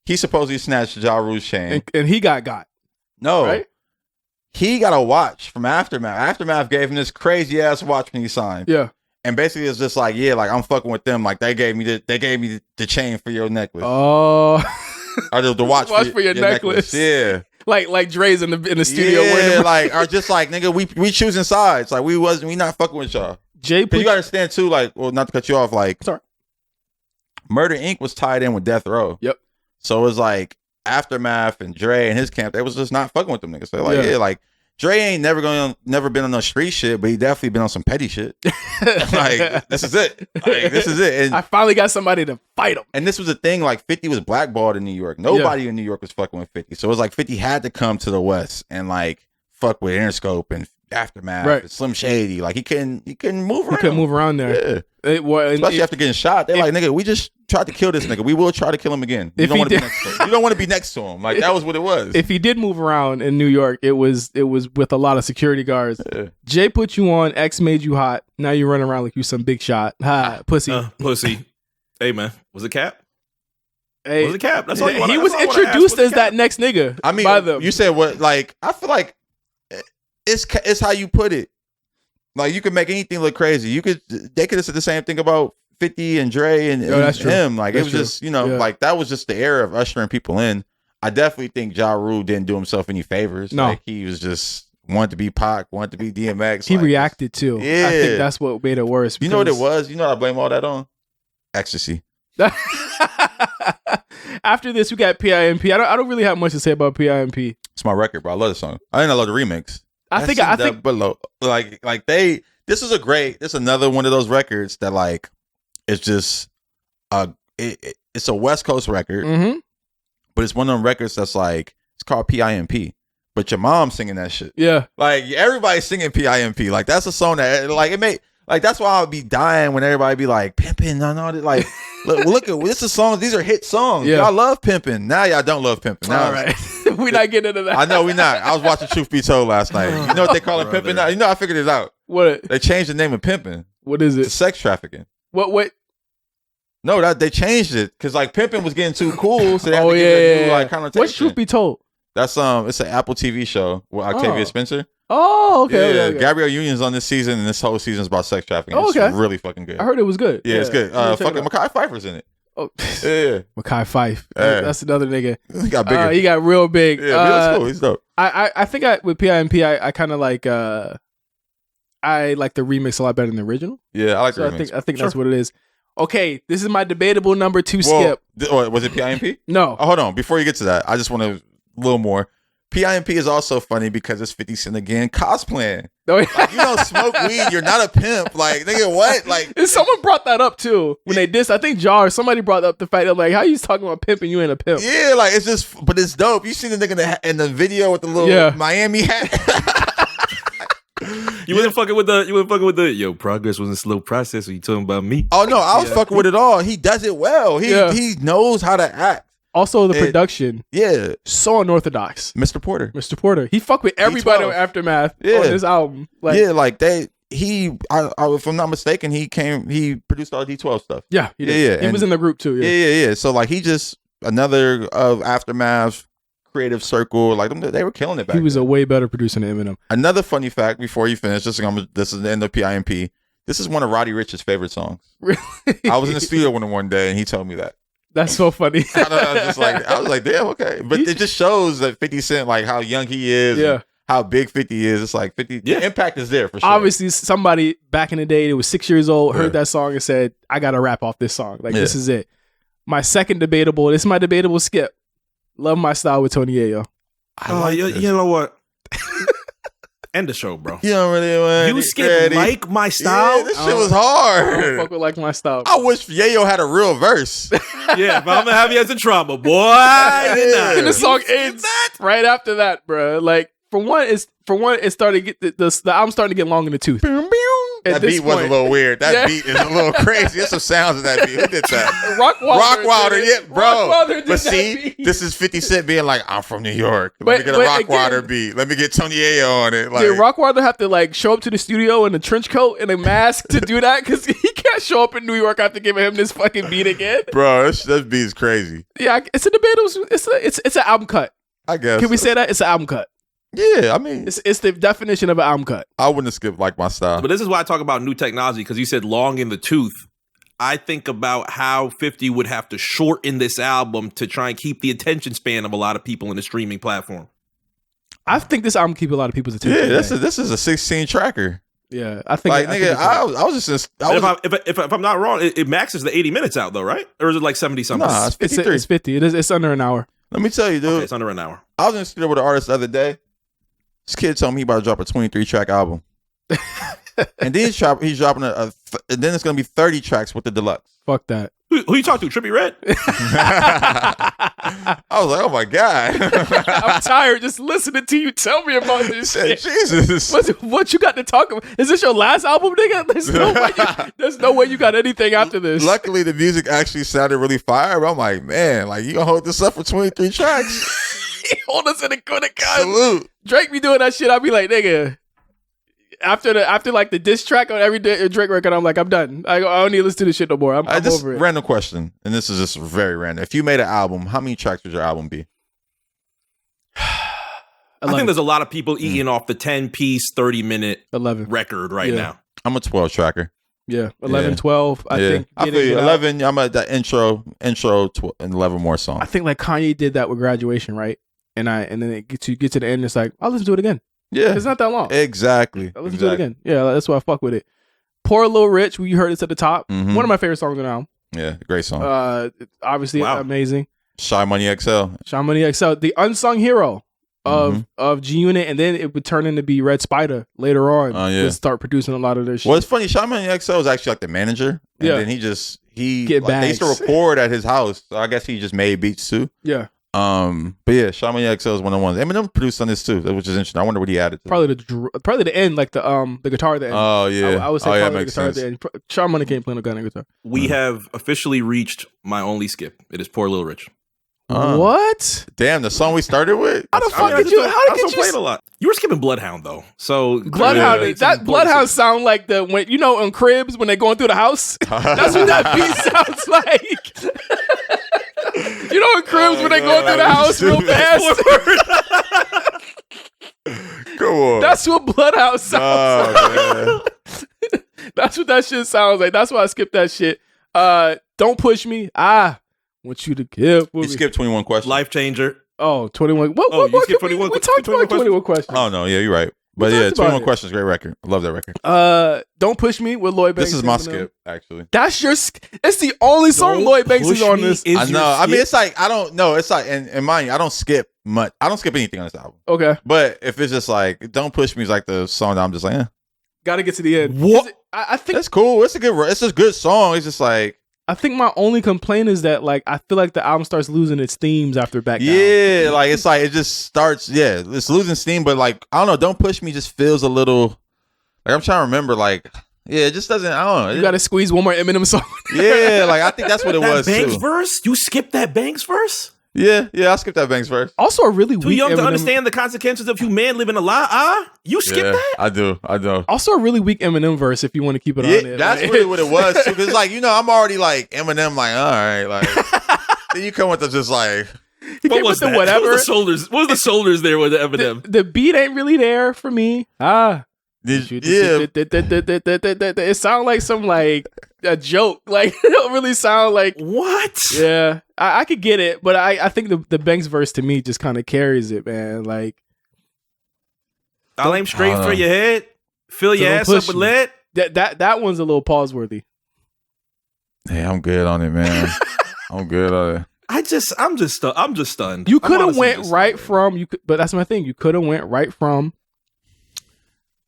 he supposedly snatched Ja Rule's chain, and he got no, right? He got a watch from Aftermath. Aftermath gave him this crazy ass watch when he signed. Yeah. And basically, it's just like, yeah, like I'm fucking with them. Like they gave me the chain for your necklace. Oh, or the watch for your necklace. Yeah, like Dre's in the studio. Yeah, like or just like nigga, we choosing sides. Like we not fucking with y'all. Jay, you gotta understand too. Like, well, not to cut you off. Like, sorry, Murder Inc. was tied in with Death Row. Yep. So it was like Aftermath and Dre and his camp. They was just not fucking with them niggas. So like, yeah, like Dre ain't never been on no street shit, but he definitely been on some petty shit. Like, this is it. Like, this is it. And I finally got somebody to fight him. And this was the thing, like 50 was blackballed in New York. Nobody in New York was fucking with 50. So it was like 50 had to come to the West and like fuck with Interscope and Aftermath and Slim Shady. Like he couldn't move around. He couldn't move around there. Yeah. Especially after getting shot. They're like, nigga, we just tried to kill this nigga. We will try to kill him again. You don't want to be next to him. You don't want to be next to him. Like that was what it was. If he did move around in New York, it was with a lot of security guards. Yeah. Jay put you on, X made you hot. Now you run around like you some big shot. Ha, pussy. Pussy. Hey man, was it Cap? Hey, was it Cap? That's all you want. He was introduced as that next nigga. I mean, by them. You said what? Like I feel like it's how you put it. Like you could make anything look crazy. They could have said the same thing about 50 and Dre and him. Like it was just, like that was just the era of ushering people in. I definitely think Ja Rule didn't do himself any favors. No. Like he was just wanted to be Pac, wanted to be DMX. He like, reacted too. Yeah. I think that's what made it worse. You know what it was? You know what I blame all that on? Ecstasy. After this, we got P.I.M.P. I don't really have much to say about P.I.M.P. It's my record, bro. I love the song. I love the remix. I think below, like this is another one of those records that like it's just it's a West Coast record, but it's one of them records that's like it's called P.I.M.P. But your mom singing that shit, like everybody's singing P.I.M.P. Like that's a song that like it made like that's why I would be dying when everybody be like pimping and all that. Like look at this is songs. These are hit songs. Yeah. Y'all love pimping. Now y'all don't love pimping. Now all right, we're not getting into that. I know we're not. I was watching Truth Be Told last night. You know what they call it pimping now? You know I figured it out. What? They changed the name of pimping. What is it? To sex trafficking. What? No, that they changed it because like pimping was getting too cool. So they had to give it a new, like connotation. What's Truth Be Told? That's it's an Apple TV show with Octavia Spencer. Oh, okay. Yeah, okay. Gabrielle Union's on this season, and this whole season's about sex trafficking. Oh, okay. It's really fucking good. I heard it was good. Yeah, it's good. Fucking Mekhi Phifer's in it. Oh, yeah. Mekhi Phife. That's another nigga. He got bigger. He got real big. Yeah, that's cool. He's dope. I think with P.I.M.P. I kind of like I like the remix a lot better than the original. Yeah, I like the remix. I think that's what it is. Okay, this is my debatable number 2 skip. Was it P.I.M.P.? No. Oh, hold on. Before you get to that, I just want a little more. P.I.M.P. is also funny because it's 50 Cent again cosplaying. Like, you don't smoke weed, you're not a pimp. Like, nigga, what? Like, and someone brought that up too when they dissed. I think Jar or somebody brought up the fact that like, how you talking about pimping? You ain't a pimp. Yeah, like it's just, but it's dope. You seen the nigga in the video with the little Miami hat? You wasn't fucking with the yo, progress was a slow process when you talking about me. Oh no, I was fucking with it all. He does it well. He knows how to act. Also, the production, so unorthodox. Mr. Porter, he fucked with everybody on Aftermath on this album. Like, if I'm not mistaken, he produced all D12 stuff. Yeah, he did. He was in the group too. Yeah. So like, he just another of Aftermath creative circle. Like they were killing it back. He was a way better producer than Eminem. Another funny fact before you finish, this is the end of P.I.M.P. This is one of Roddy Ricch's favorite songs. Really? I was in the studio with him one day and he told me that. That's so funny. I was like, damn, okay. But it just shows that 50 Cent, like how young he is, and how big 50 is. It's like 50, the impact is there for sure. Obviously, somebody back in the day that was 6 years old heard that song and said, I gotta rap off this song. Like this is it. My second debatable, this is my debatable skip. Love My Style with Tony Yayo. You know what? End the show, bro. You don't really want you skip Like My Style? Yeah, this shit was hard. I don't fuck with Like My Style. I wish Yayo had a real verse. Yeah, but I'm gonna have you as a trauma, boy. And the song ends right after that, bro. Like for one, it started to get the album starting to get long in the tooth. That beat was a little weird. That beat is a little crazy. There's some sounds in that beat. Who did that? Rockwilder, yeah, bro. Rockwilder but see, this is 50 Cent being like, I'm from New York. Let me get a Rockwilder beat. Let me get Tony Yayo on it. Like, did Rockwilder have to like show up to the studio in a trench coat and a mask to do that? Because he can't show up in New York after giving him this fucking beat again. Bro, this beat is crazy. Yeah, it's a debate. It's an album cut. I guess. Can we say that? It's an album cut. Yeah, I mean, it's the definition of an album cut. I wouldn't have skipped Like My Style. But this is why I talk about new technology, because you said long in the tooth. I think about how 50 would have to shorten this album to try and keep the attention span of a lot of people in the streaming platform. I think this album keep a lot of people's attention. Yeah, this is a 16 tracker. Yeah, I think. Like, nigga, I was just. If I'm not wrong, it maxes the 80 minutes out though, right? Or is it like 70 something? Nah, it's 53. It's 50. It's under an hour. Let me tell you, dude. Okay, it's under an hour. I was in the studio with an artist the other day. This kid told me he about to drop a 23 track album. And then he's dropping and then it's gonna be 30 tracks with the deluxe. Fuck that. Who you talk to? Trippie Redd? I was like, oh my God. I'm tired just listening to you tell me about this shit. Jesus. What you got to talk about? Is this your last album, nigga? There's no way you got anything after this. Luckily, the music actually sounded really fire. But I'm like, man, like you gonna hold this up for 23 tracks? Hold us in the corner, guys. Salute. Drake be doing that shit. I'll be like, nigga. After like the diss track on every Drake record, I'm like, I'm done. I don't need to listen to this shit no more. I'm over it. Random question, and this is just very random. If you made an album, how many tracks would your album be? I think there's a lot of people eating off the 10-piece, 30-minute 11 record right now. I'm a 12 tracker. Yeah, 11, 12. I think. I feel you. 11. I'm at that intro, and 11 more songs. I think like Kanye did that with Graduation, right? And then it get to the end. It's like I'll listen to it again. Yeah, it's not that long. Exactly. I'll listen to it again. Yeah, that's why I fuck with it. Poor Lil Rich, you heard this at the top. Mm-hmm. One of my favorite songs on the album. Yeah, great song. Obviously amazing. Shy Money XL. Shy Money XL, the unsung hero of G Unit, and then it would turn into be Red Spider later on. Would start producing a lot of their shit. Well, it's funny. Shy Money XL was actually like the manager, and then he get they used to record at his house. So I guess he just made beats too. Yeah. But yeah, Shy Money XL is one of the ones. Eminem produced on this too, which is interesting. I wonder what he added to probably the end, like the guitar at the end. Oh yeah, I would say probably the makes guitar sense. at the end. Shy Money can't play no gun and guitar. We have officially reached my only skip. It is Poor Lil Rich. What? Damn, the song we started with. How the fuck did you? How did you play it a lot? You were skipping Bloodhound though, so Bloodhound. That Bloodhound sound like when you know on Cribs when they're going through the house. That's what that beat sounds like. You know in Cribs when they going through the house real fast. Come on. That's what Bloodhound sounds like. That's what that shit sounds like. That's why I skipped that shit. Don't push me. I want you to kill. You skipped 21 questions. Life changer. Oh, 21. What? You skipped 21. We talked about 21 questions. Oh no, yeah, you're right. But yeah, 21 questions, great record. I love that record. Don't push me with Lloyd Banks. This is my skip, actually. That's your. It's the only song Lloyd Banks is on this. I know. I mean, it's like I don't know. It's like, and mind you, I don't skip much. I don't skip anything on this album. Okay. But if it's just like, don't push me is like the song that I'm just like, Gotta get to the end. What? I think it's cool. It's a good song. It's just like. I think my only complaint is that like I feel like the album starts losing its themes after Back Down. Yeah, like it's like it just starts. Yeah, it's losing steam. But like I don't know. Don't push me just feels a little. Like I'm trying to remember. Like yeah, it just doesn't. I don't know. You got to squeeze one more Eminem song. Yeah, like I think that's what it was. Banks too. verse. You skipped that Banks verse. Yeah, I skipped that Banks verse. Also, a really too weak young Eminem. to understand the consequences of human living a lie. You skipped that? I do. Also, a really weak Eminem verse. If you want to keep it on it, that's really what it was. Because like I'm already like Eminem. Like all right, like then you come with the just like. What was that? Whatever. What was the shoulders there with the Eminem? The beat ain't really there for me. It sounds like some like a joke. Like it don't really sound like what? Yeah, I could get it, but I think the Banks verse to me just kind of carries it, man. Like I'll aim straight for your head, fill your ass up with lead. That one's a little pause worthy. Hey, I'm good on it, man. I'm good on it. I'm just stunned. You could have went right from but that's my thing. You could have went right from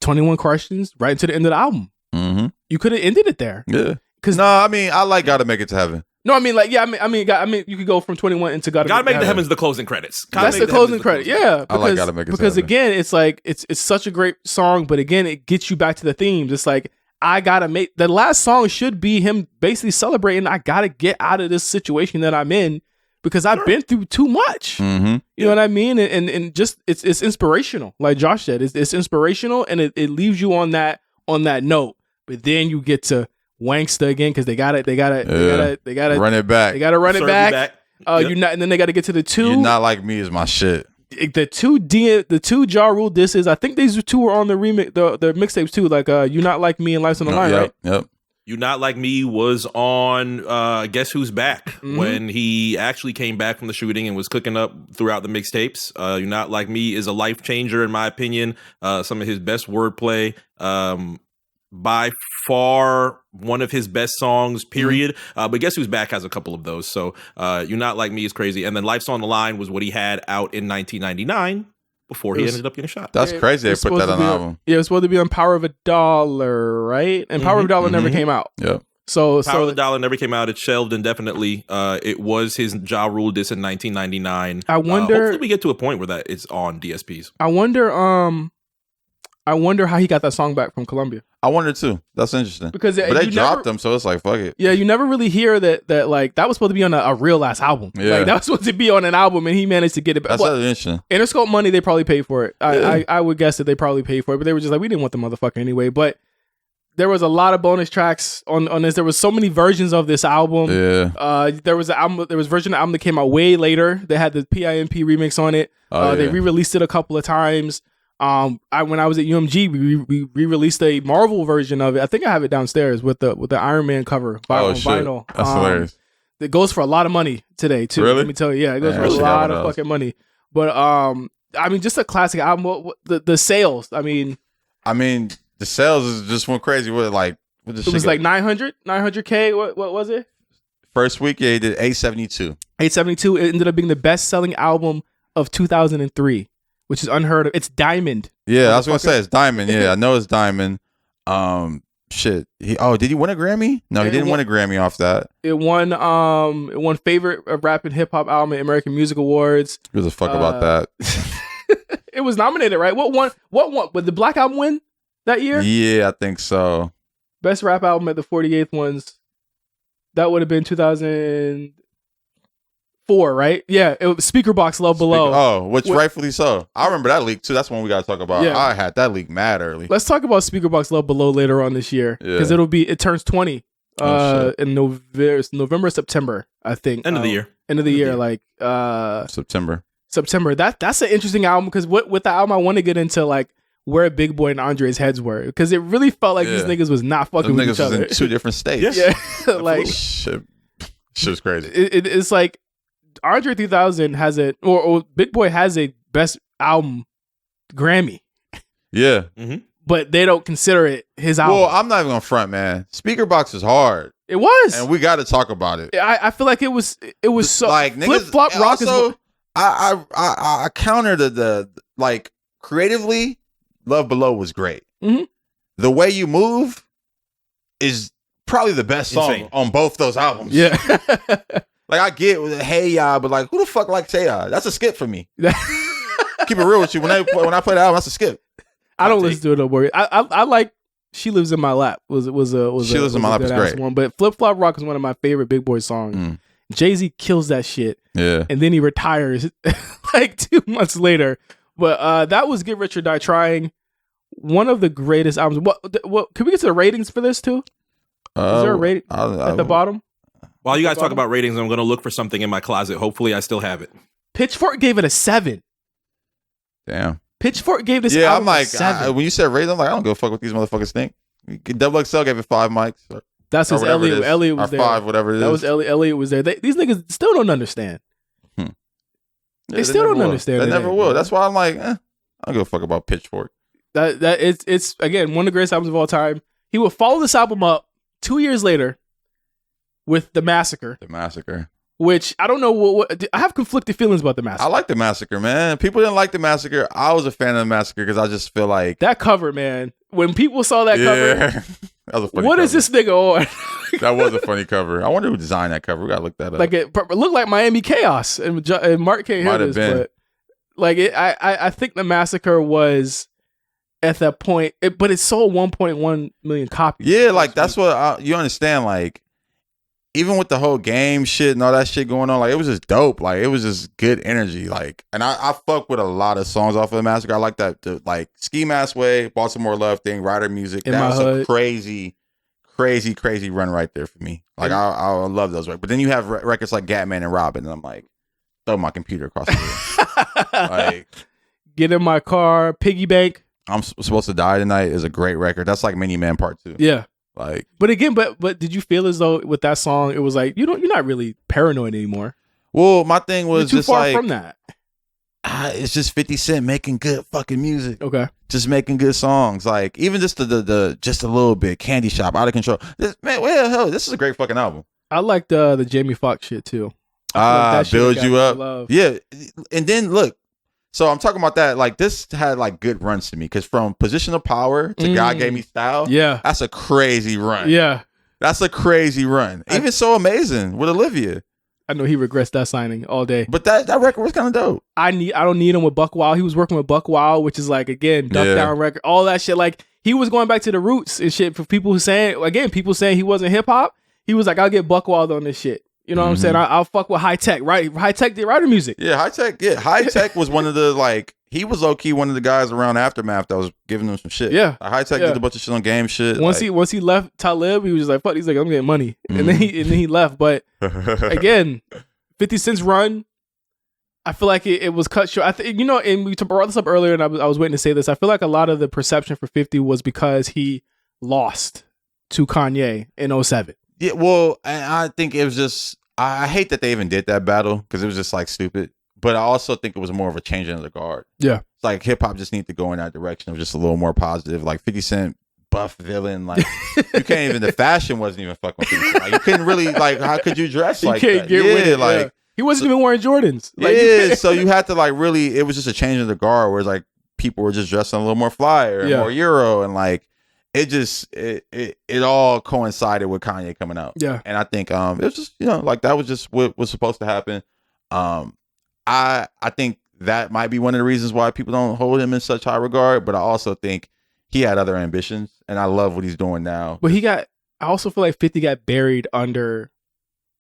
21 questions right into the end of the album. Mm-hmm. You could have ended it there. Yeah. Because I mean, I like Gotta Make It to Heaven. No, I mean, like, yeah, I mean, you could go from 21 into Gotta Make It to Heaven's the closing credits. That's the closing credit. Yeah, I like Gotta Make It to Heaven. Because again, it's like it's such a great song, but again, it gets you back to the themes. It's like I gotta make the last song should be him basically celebrating. I gotta get out of this situation that I'm in because I've been through too much. Mm-hmm. You know what I mean? And just it's inspirational. Like Josh said, it's inspirational, and it leaves you on that note. But then you get to Wanksta again because they gotta run it back. They gotta run it back. And then they gotta get to the two. You're Not Like Me is my shit. The two Ja Rule disses. I think these two were on the remix, the mixtapes too. Like You Not Like Me and Life's on the Line, right? Yep. You Not Like Me was on Guess Who's Back when he actually came back from the shooting and was cooking up throughout the mixtapes. You Not Like Me is a life changer in my opinion. Some of his best wordplay. By far one of his best songs, period. But Guess Who's Back has a couple of those. So You Not Like Me is crazy. And then Life's on the Line was what he had out in 1999 before he ended up getting shot. That's crazy. They put that on the album. Yeah, it was supposed to be on Power of a Dollar, right? And Power of a Dollar never came out. Yep. So Power of the Dollar never came out. It's shelved indefinitely. It was his Ja Rule diss in 1999. I wonder. Hopefully, we get to a point where that it's on DSPs. I wonder how he got that song back from Columbia. I wonder too. That's interesting. Because but they dropped them, so it's like fuck it. Yeah, you never really hear that like that was supposed to be on a real ass album. Yeah. Like that was supposed to be on an album, and he managed to get it back. That's really interesting. Interscope money, they probably paid for it. I would guess that they probably paid for it, but they were just like, we didn't want the motherfucker anyway. But there was a lot of bonus tracks on this. There was so many versions of this album. Yeah. There was a version of the album that came out way later. They had the P.I.M.P remix on it. They re-released it a couple of times. When I was at UMG, we re-released a Marvel version of it. I think I have it downstairs with the Iron Man cover on vinyl. That's hilarious. It goes for a lot of money today too. Really? Let me tell you, yeah, it goes for a lot of fucking money. But I mean, just a classic album. The sales. I mean, the sales just went crazy. What it was like 900K. What was it? First week, yeah, he did 872. 872. It ended up being the best-selling album of 2003. Which is unheard of. It's Diamond. Yeah, I was gonna say it's Diamond. Yeah, I know it's Diamond. Shit. Did he win a Grammy? No, he didn't win a Grammy off that. It won favorite rap and hip hop album at American Music Awards. Who gives a fuck about that? It was nominated, right? What won? Would the Black Album win that year? Yeah, I think so. Best rap album at the 48th ones. That would have been 2004, right? Yeah, it was Speakerbox Love Below. Which rightfully so. I remember that leak too. That's one we got to talk about. Yeah. I had that leak mad early. Let's talk about Speakerbox Love Below later on this year because it turns 20 in November, September, I think. End of the year. End of the year, like September. That's an interesting album because with the album I want to get into like where Big Boy and Andre's heads were because it really felt like these niggas was not fucking with each other. Was in two different states. Yeah, like shit was crazy. It's like Andre 3000 has or Big Boy has a best album Grammy. Yeah. Mm-hmm. But they don't consider it his album. Well, I'm not even gonna front, man. Speakerbox is hard. It was, and we got to talk about it. I feel like it was so like Flip Flop Rock also, is. I counter the like creatively. Love Below was great. Mm-hmm. The Way You Move is probably the best song on both those albums. Yeah. Like I get Hey Ya, but like who the fuck likes Hey Ya? That's a skip for me. Keep it real with you. When I play the album, that's a skip. I don't listen to it no more. I like She Lives in My Lap was She Lives in My Lap is great. One, but Flip Flop Rock is one of my favorite Big Boy songs. Jay-Z kills that shit. Yeah. And then he retires like 2 months later. But that was Get Rich or Die Trying. One of the greatest albums. What can we get to the ratings for this too? Is there a rating at the bottom? While you guys talk about ratings, I'm going to look for something in my closet. Hopefully, I still have it. Pitchfork gave it a 7. Damn. Pitchfork gave this. Yeah, I'm like, a 7. when you said ratings, I'm like, I don't give a fuck what these motherfuckers think. XXL gave it 5 mics. That's because Elliot was there. 5, whatever it is. That was Elliot was there. These niggas still don't understand. They still don't understand. They never will. That's why I'm like, I don't give a fuck about Pitchfork. That it's again one of the greatest albums of all time. He will follow this album up 2 years later with The Massacre. The Massacre. Which I don't know what I have conflicted feelings about The Massacre. I like The Massacre, man. People didn't like The Massacre. I was a fan of The Massacre because I just feel like that cover, man. When people saw that cover, that was a funny what cover. is this nigga on? That was a funny cover. I wonder who designed that cover. We gotta look that up. Like it looked like Miami Chaos, and Mark can't hear this, but like I think The Massacre was at that point, but it sold 1.1 million copies. Yeah, like that's what you understand. Like even with the whole game shit and all that shit going on, like it was just dope. Like it was just good energy. Like, and I fuck with a lot of songs off of The Massacre. I like that, like Ski Mask Way, Baltimore Love thing, Rider Music. That was a crazy run right there for me. Like I love those records. But then you have records like Gatman and Robin, and I'm like, throw my computer across the room. Like, Get in My Car, Piggy Bank. I'm Supposed to Die Tonight is a great record. That's like Mini Man Part 2. Yeah. Like, but again, but did you feel as though with that song it was like you're not really paranoid anymore? Well, my thing was you're too just far like from that. It's just 50 Cent making good fucking music. Okay, just making good songs. Like even just the just a little bit Candy Shop, Out of Control. This is a great fucking album. I like the Jamie Foxx shit too. Build You Up. Yeah, and then look, So I'm talking about that. Like this had like good runs to me because from position of power to God Gave Me Style. Yeah. That's a crazy run. Yeah. That's a crazy run. Even So Amazing with Olivia. I know he regrets that signing all day. But that record was kind of dope. I don't need him with Buck Wild. He was working with Buck Wild, which is like, again, duck down record, all that shit. Like he was going back to the roots and shit for people who people saying he wasn't hip hop. He was like, I'll get Buck Wild on this shit. You know what I'm saying? I'll fuck with High Tech, right? High Tech did writer music. Yeah, High Tech. Yeah, High Tech was one of the like. He was low key one of the guys around Aftermath that was giving them some shit. Yeah, High Tech did a bunch of shit on game shit. Once he left Talib, he was just like, "Fuck." He's like, "I'm getting money," and then he left. But again, 50 Cent's run, I feel like it was cut short. And we brought this up earlier, and I was waiting to say this. I feel like a lot of the perception for 50 was because he lost to Kanye in 2007. Yeah, well, I think it was just. I hate that they even did that battle because it was just like stupid. But I also think it was more of a change in the guard. Yeah. It's like hip hop just needs to go in that direction of just a little more positive. Like 50 Cent, buff villain. Like you can't even, the fashion wasn't even fucking 50 Cent. Like you couldn't really, like, how could you dress like that? Get with it, like, he wasn't even wearing Jordans. Like, so you had to like really, it was just a change in the guard where it's like people were just dressing a little more flyer and more Euro and like, it just it all coincided with Kanye coming out. Yeah. And I think it was just, like that was just what was supposed to happen. I think that might be one of the reasons why people don't hold him in such high regard, but I also think he had other ambitions and I love what he's doing now. But I also feel like 50 got buried under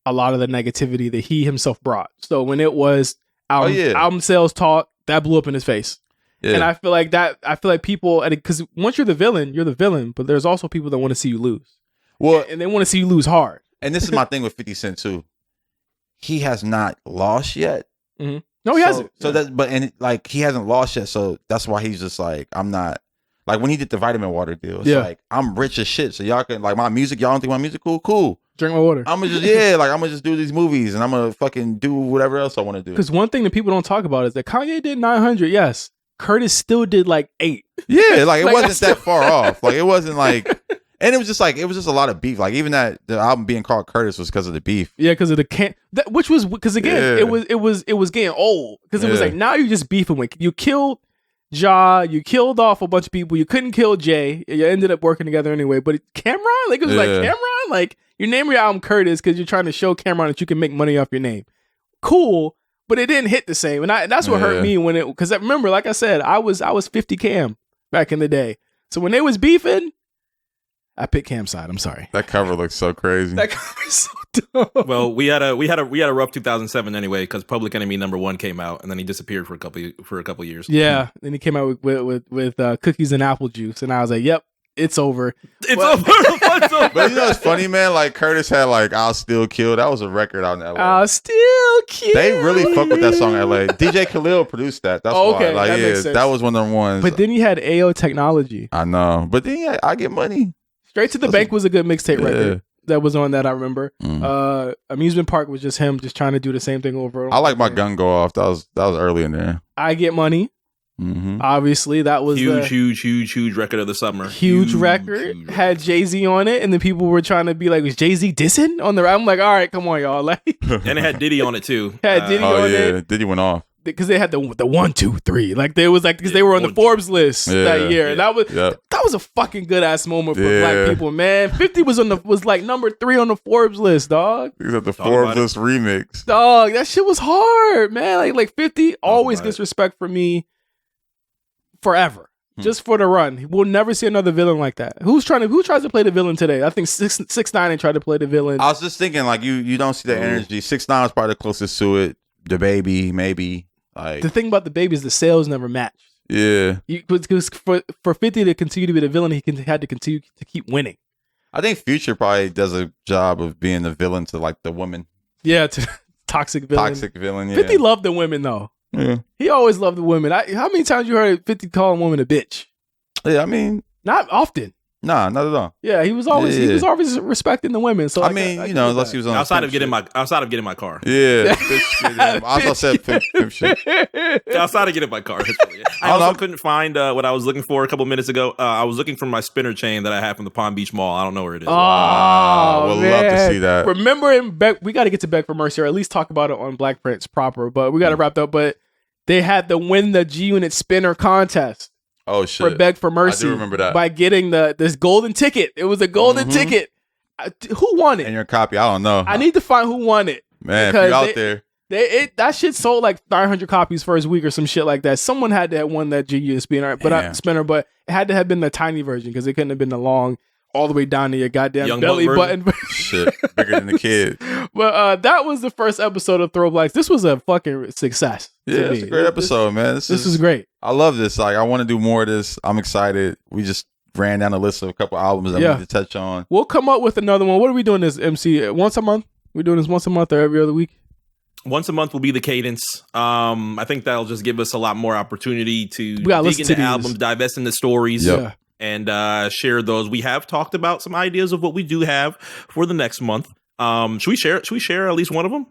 a lot of the negativity that he himself brought. So when it was album sales talk, that blew up in his face. Yeah. And I feel like people, because once you're the villain, but there's also people that want to see you lose. Well, and they want to see you lose hard. And this is my thing with 50 Cent too. He has not lost yet. Mm-hmm. No, he hasn't. So he hasn't lost yet. So that's why he's just like, I'm not, like when he did the vitamin water deal, it's like, I'm rich as shit. So y'all can, like my music, y'all don't think my music cool? Cool. Drink my water. I'm gonna just, I'm gonna just do these movies and I'm gonna fucking do whatever else I want to do. Because one thing that people don't talk about is that Kanye did 900, yes. Curtis still did like 8. Yeah, like it wasn't that far off. Like it wasn't like, and it was just a lot of beef. Like even that the album being called Curtis was because of the beef. Yeah, because of the which was because again it was getting old because it was like now you're just beefing with you killed Ja, you killed off a bunch of people. You couldn't kill Jay. You ended up working together anyway. But Cameron, like it was like Cameron, like you name your album Curtis because you're trying to show Cameron that you can make money off your name. Cool. But it didn't hit the same, and that's what hurt me when because I remember, like I said, I was 50 Cam back in the day. So when they was beefing, I picked Cam's side. I'm sorry. That cover looks so crazy. That cover is so dumb. Well, we had a rough 2007 anyway because Public Enemy #1 came out, and then he disappeared for a couple years. Yeah, then he came out with cookies and apple juice, and I was like, "Yep, it's over. It's over." But you know what's funny, man? Like Curtis had like "I'll Still Kill." That was a record out in LA. I'll still kill. They really fuck with that song in LA. DJ Khalil produced that. That's why. Like, that makes sense. That was one of them ones. But then you had AO Technology. I know. But then I Get Money. Straight to the Bank was a good mixtape record. That was on that, I remember. Amusement Park was just him just trying to do the same thing over. I like My Gun Go Off. That was early in there. I Get Money. Mm-hmm. Obviously, that was huge record of the summer. Huge record. Had Jay-Z on it, and then people were trying to be like, was Jay-Z dissing on the? I'm like, all right, come on, y'all. Like, and it had Diddy on it too. Had Diddy on it. Diddy went off because they had the 1, 2, 3. Like they was like because they were on the Forbes list that year. And that was a fucking good ass moment for black people, man. 50 was like number 3 on the Forbes list, dog. He was at the Forbes list remix. Dog, that shit was hard, man. Like 50 always gets respect from me. Forever, just for the run. We'll never see another villain like that. Who tries to play the villain today? I think 6ix9ine tried to play the villain. I was just thinking, like you don't see the energy. 6ix9ine is probably the closest to it. The Baby, maybe. Like the thing about the Baby is the sales never matched. Yeah, because for 50 to continue to be the villain, he had to continue to keep winning. I think Future probably does a job of being the villain to like the woman. Yeah, to toxic villain. Toxic villain. Yeah. 50 loved the women though. Yeah. He always loved the women. How many times you heard 50 call a woman a bitch? Yeah, I mean, not often. Nah, not at all. Yeah, he was always respecting the women. So I mean, unless he was on outside of getting my car. Yeah, I also said pimp shit. Outside of getting my car. I also couldn't find what I was looking for a couple minutes ago. I was looking for my spinner chain that I have from the Palm Beach Mall. I don't know where it is. Oh, we'll love to see that. Remember we got to get to Beck for Mercy, or at least talk about it on Black Prince proper. But we got to wrap up. But they had to win the G Unit spinner contest Oh shit! for Beg for Mercy. I do remember that. By getting this golden ticket. It was a golden ticket. Who won it? And your copy, I don't know. I need to find who won it. Man, if because you're out there. That shit sold like 900 copies first week or some shit like that. Someone had to have won that GU spinner, but it had to have been the tiny version because it couldn't have been the long, all the way down to your goddamn Young belly button. Shit, bigger than the kid. But that was the first episode of ThrowBlks. This was a fucking success. Yeah, it's a great episode, man. This is great. I love this. Like, I want to do more of this. I'm excited. We just ran down a list of a couple albums that we need to touch on. We'll come up with another one. What are we doing this, MC? Once a month? We're doing this once a month or every other week? Once a month will be the cadence. I think that'll just give us a lot more opportunity to dig into albums, divest into stories, and share those. We have talked about some ideas of what we do have for the next month. Should we share at least one of them?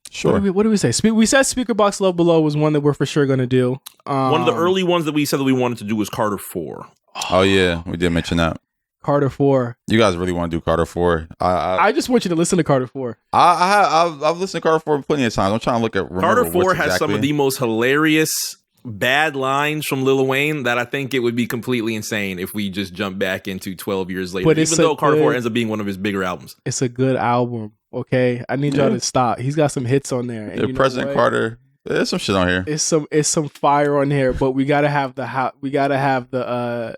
Sure. What did we say? We said Speaker Box Love Below was one that we're for sure going to do. One of the early ones that we said that we wanted to do was Carter 4. Oh yeah, we did mention that. Carter 4. You guys really want to do Carter 4? I just want you to listen to Carter 4. I've listened to Carter 4 plenty of times. I'm trying to look at Carter 4 has some of the most hilarious bad lines from Lil Wayne that I think it would be completely insane if we just jump back into 12 years later. But even though Carter 4 ends up being one of his bigger albums. It's a good album, okay? I need y'all to stop. He's got some hits on there. And President Carter. There's some shit on here. It's some fire on here, but we gotta have the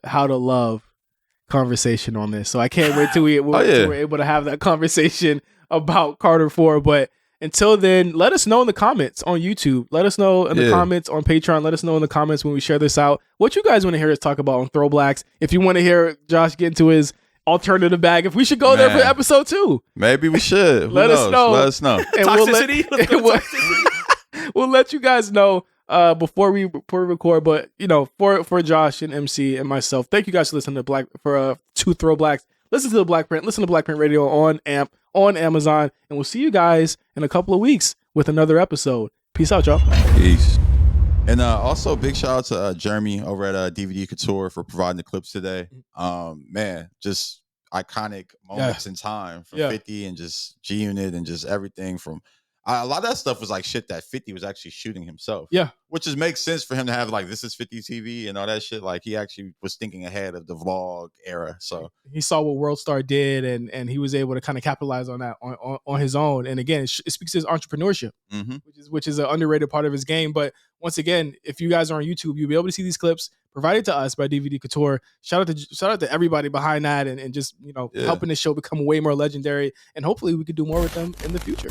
how to love conversation on this. So I can't wait till we're able to have that conversation about Carter 4. But until then, let us know in the comments on YouTube. Let us know in the comments on Patreon. Let us know in the comments when we share this out what you guys want to hear us talk about on ThrowBlks. If you want to hear Josh get into his alternative bag, if we should go there for episode 2. Maybe we should. Let us know. And toxicity. We'll let you guys know before we record. But for Josh and MC and myself, thank you guys for listening to to ThrowBlks. Listen to the Black Print. Listen to Black Print Radio on AMP, on Amazon, and we'll see you guys in a couple of weeks with another episode. Peace out, y'all. Peace. And also, big shout out to Jeremy over at DVD Couture for providing the clips today. Man, just iconic moments in time from 50 and just G Unit and just everything from. A lot of that stuff was like shit that 50 was actually shooting himself. Yeah. Which makes sense for him to have like, this is 50 TV and all that shit. Like, he actually was thinking ahead of the vlog era. So he saw what WorldStar did and he was able to kind of capitalize on that on his own. And again, it speaks to his entrepreneurship, which is an underrated part of his game. But once again, if you guys are on YouTube, you'll be able to see these clips provided to us by DVD Couture. Shout out to everybody behind that and just, helping this show become way more legendary. And hopefully we could do more with them in the future.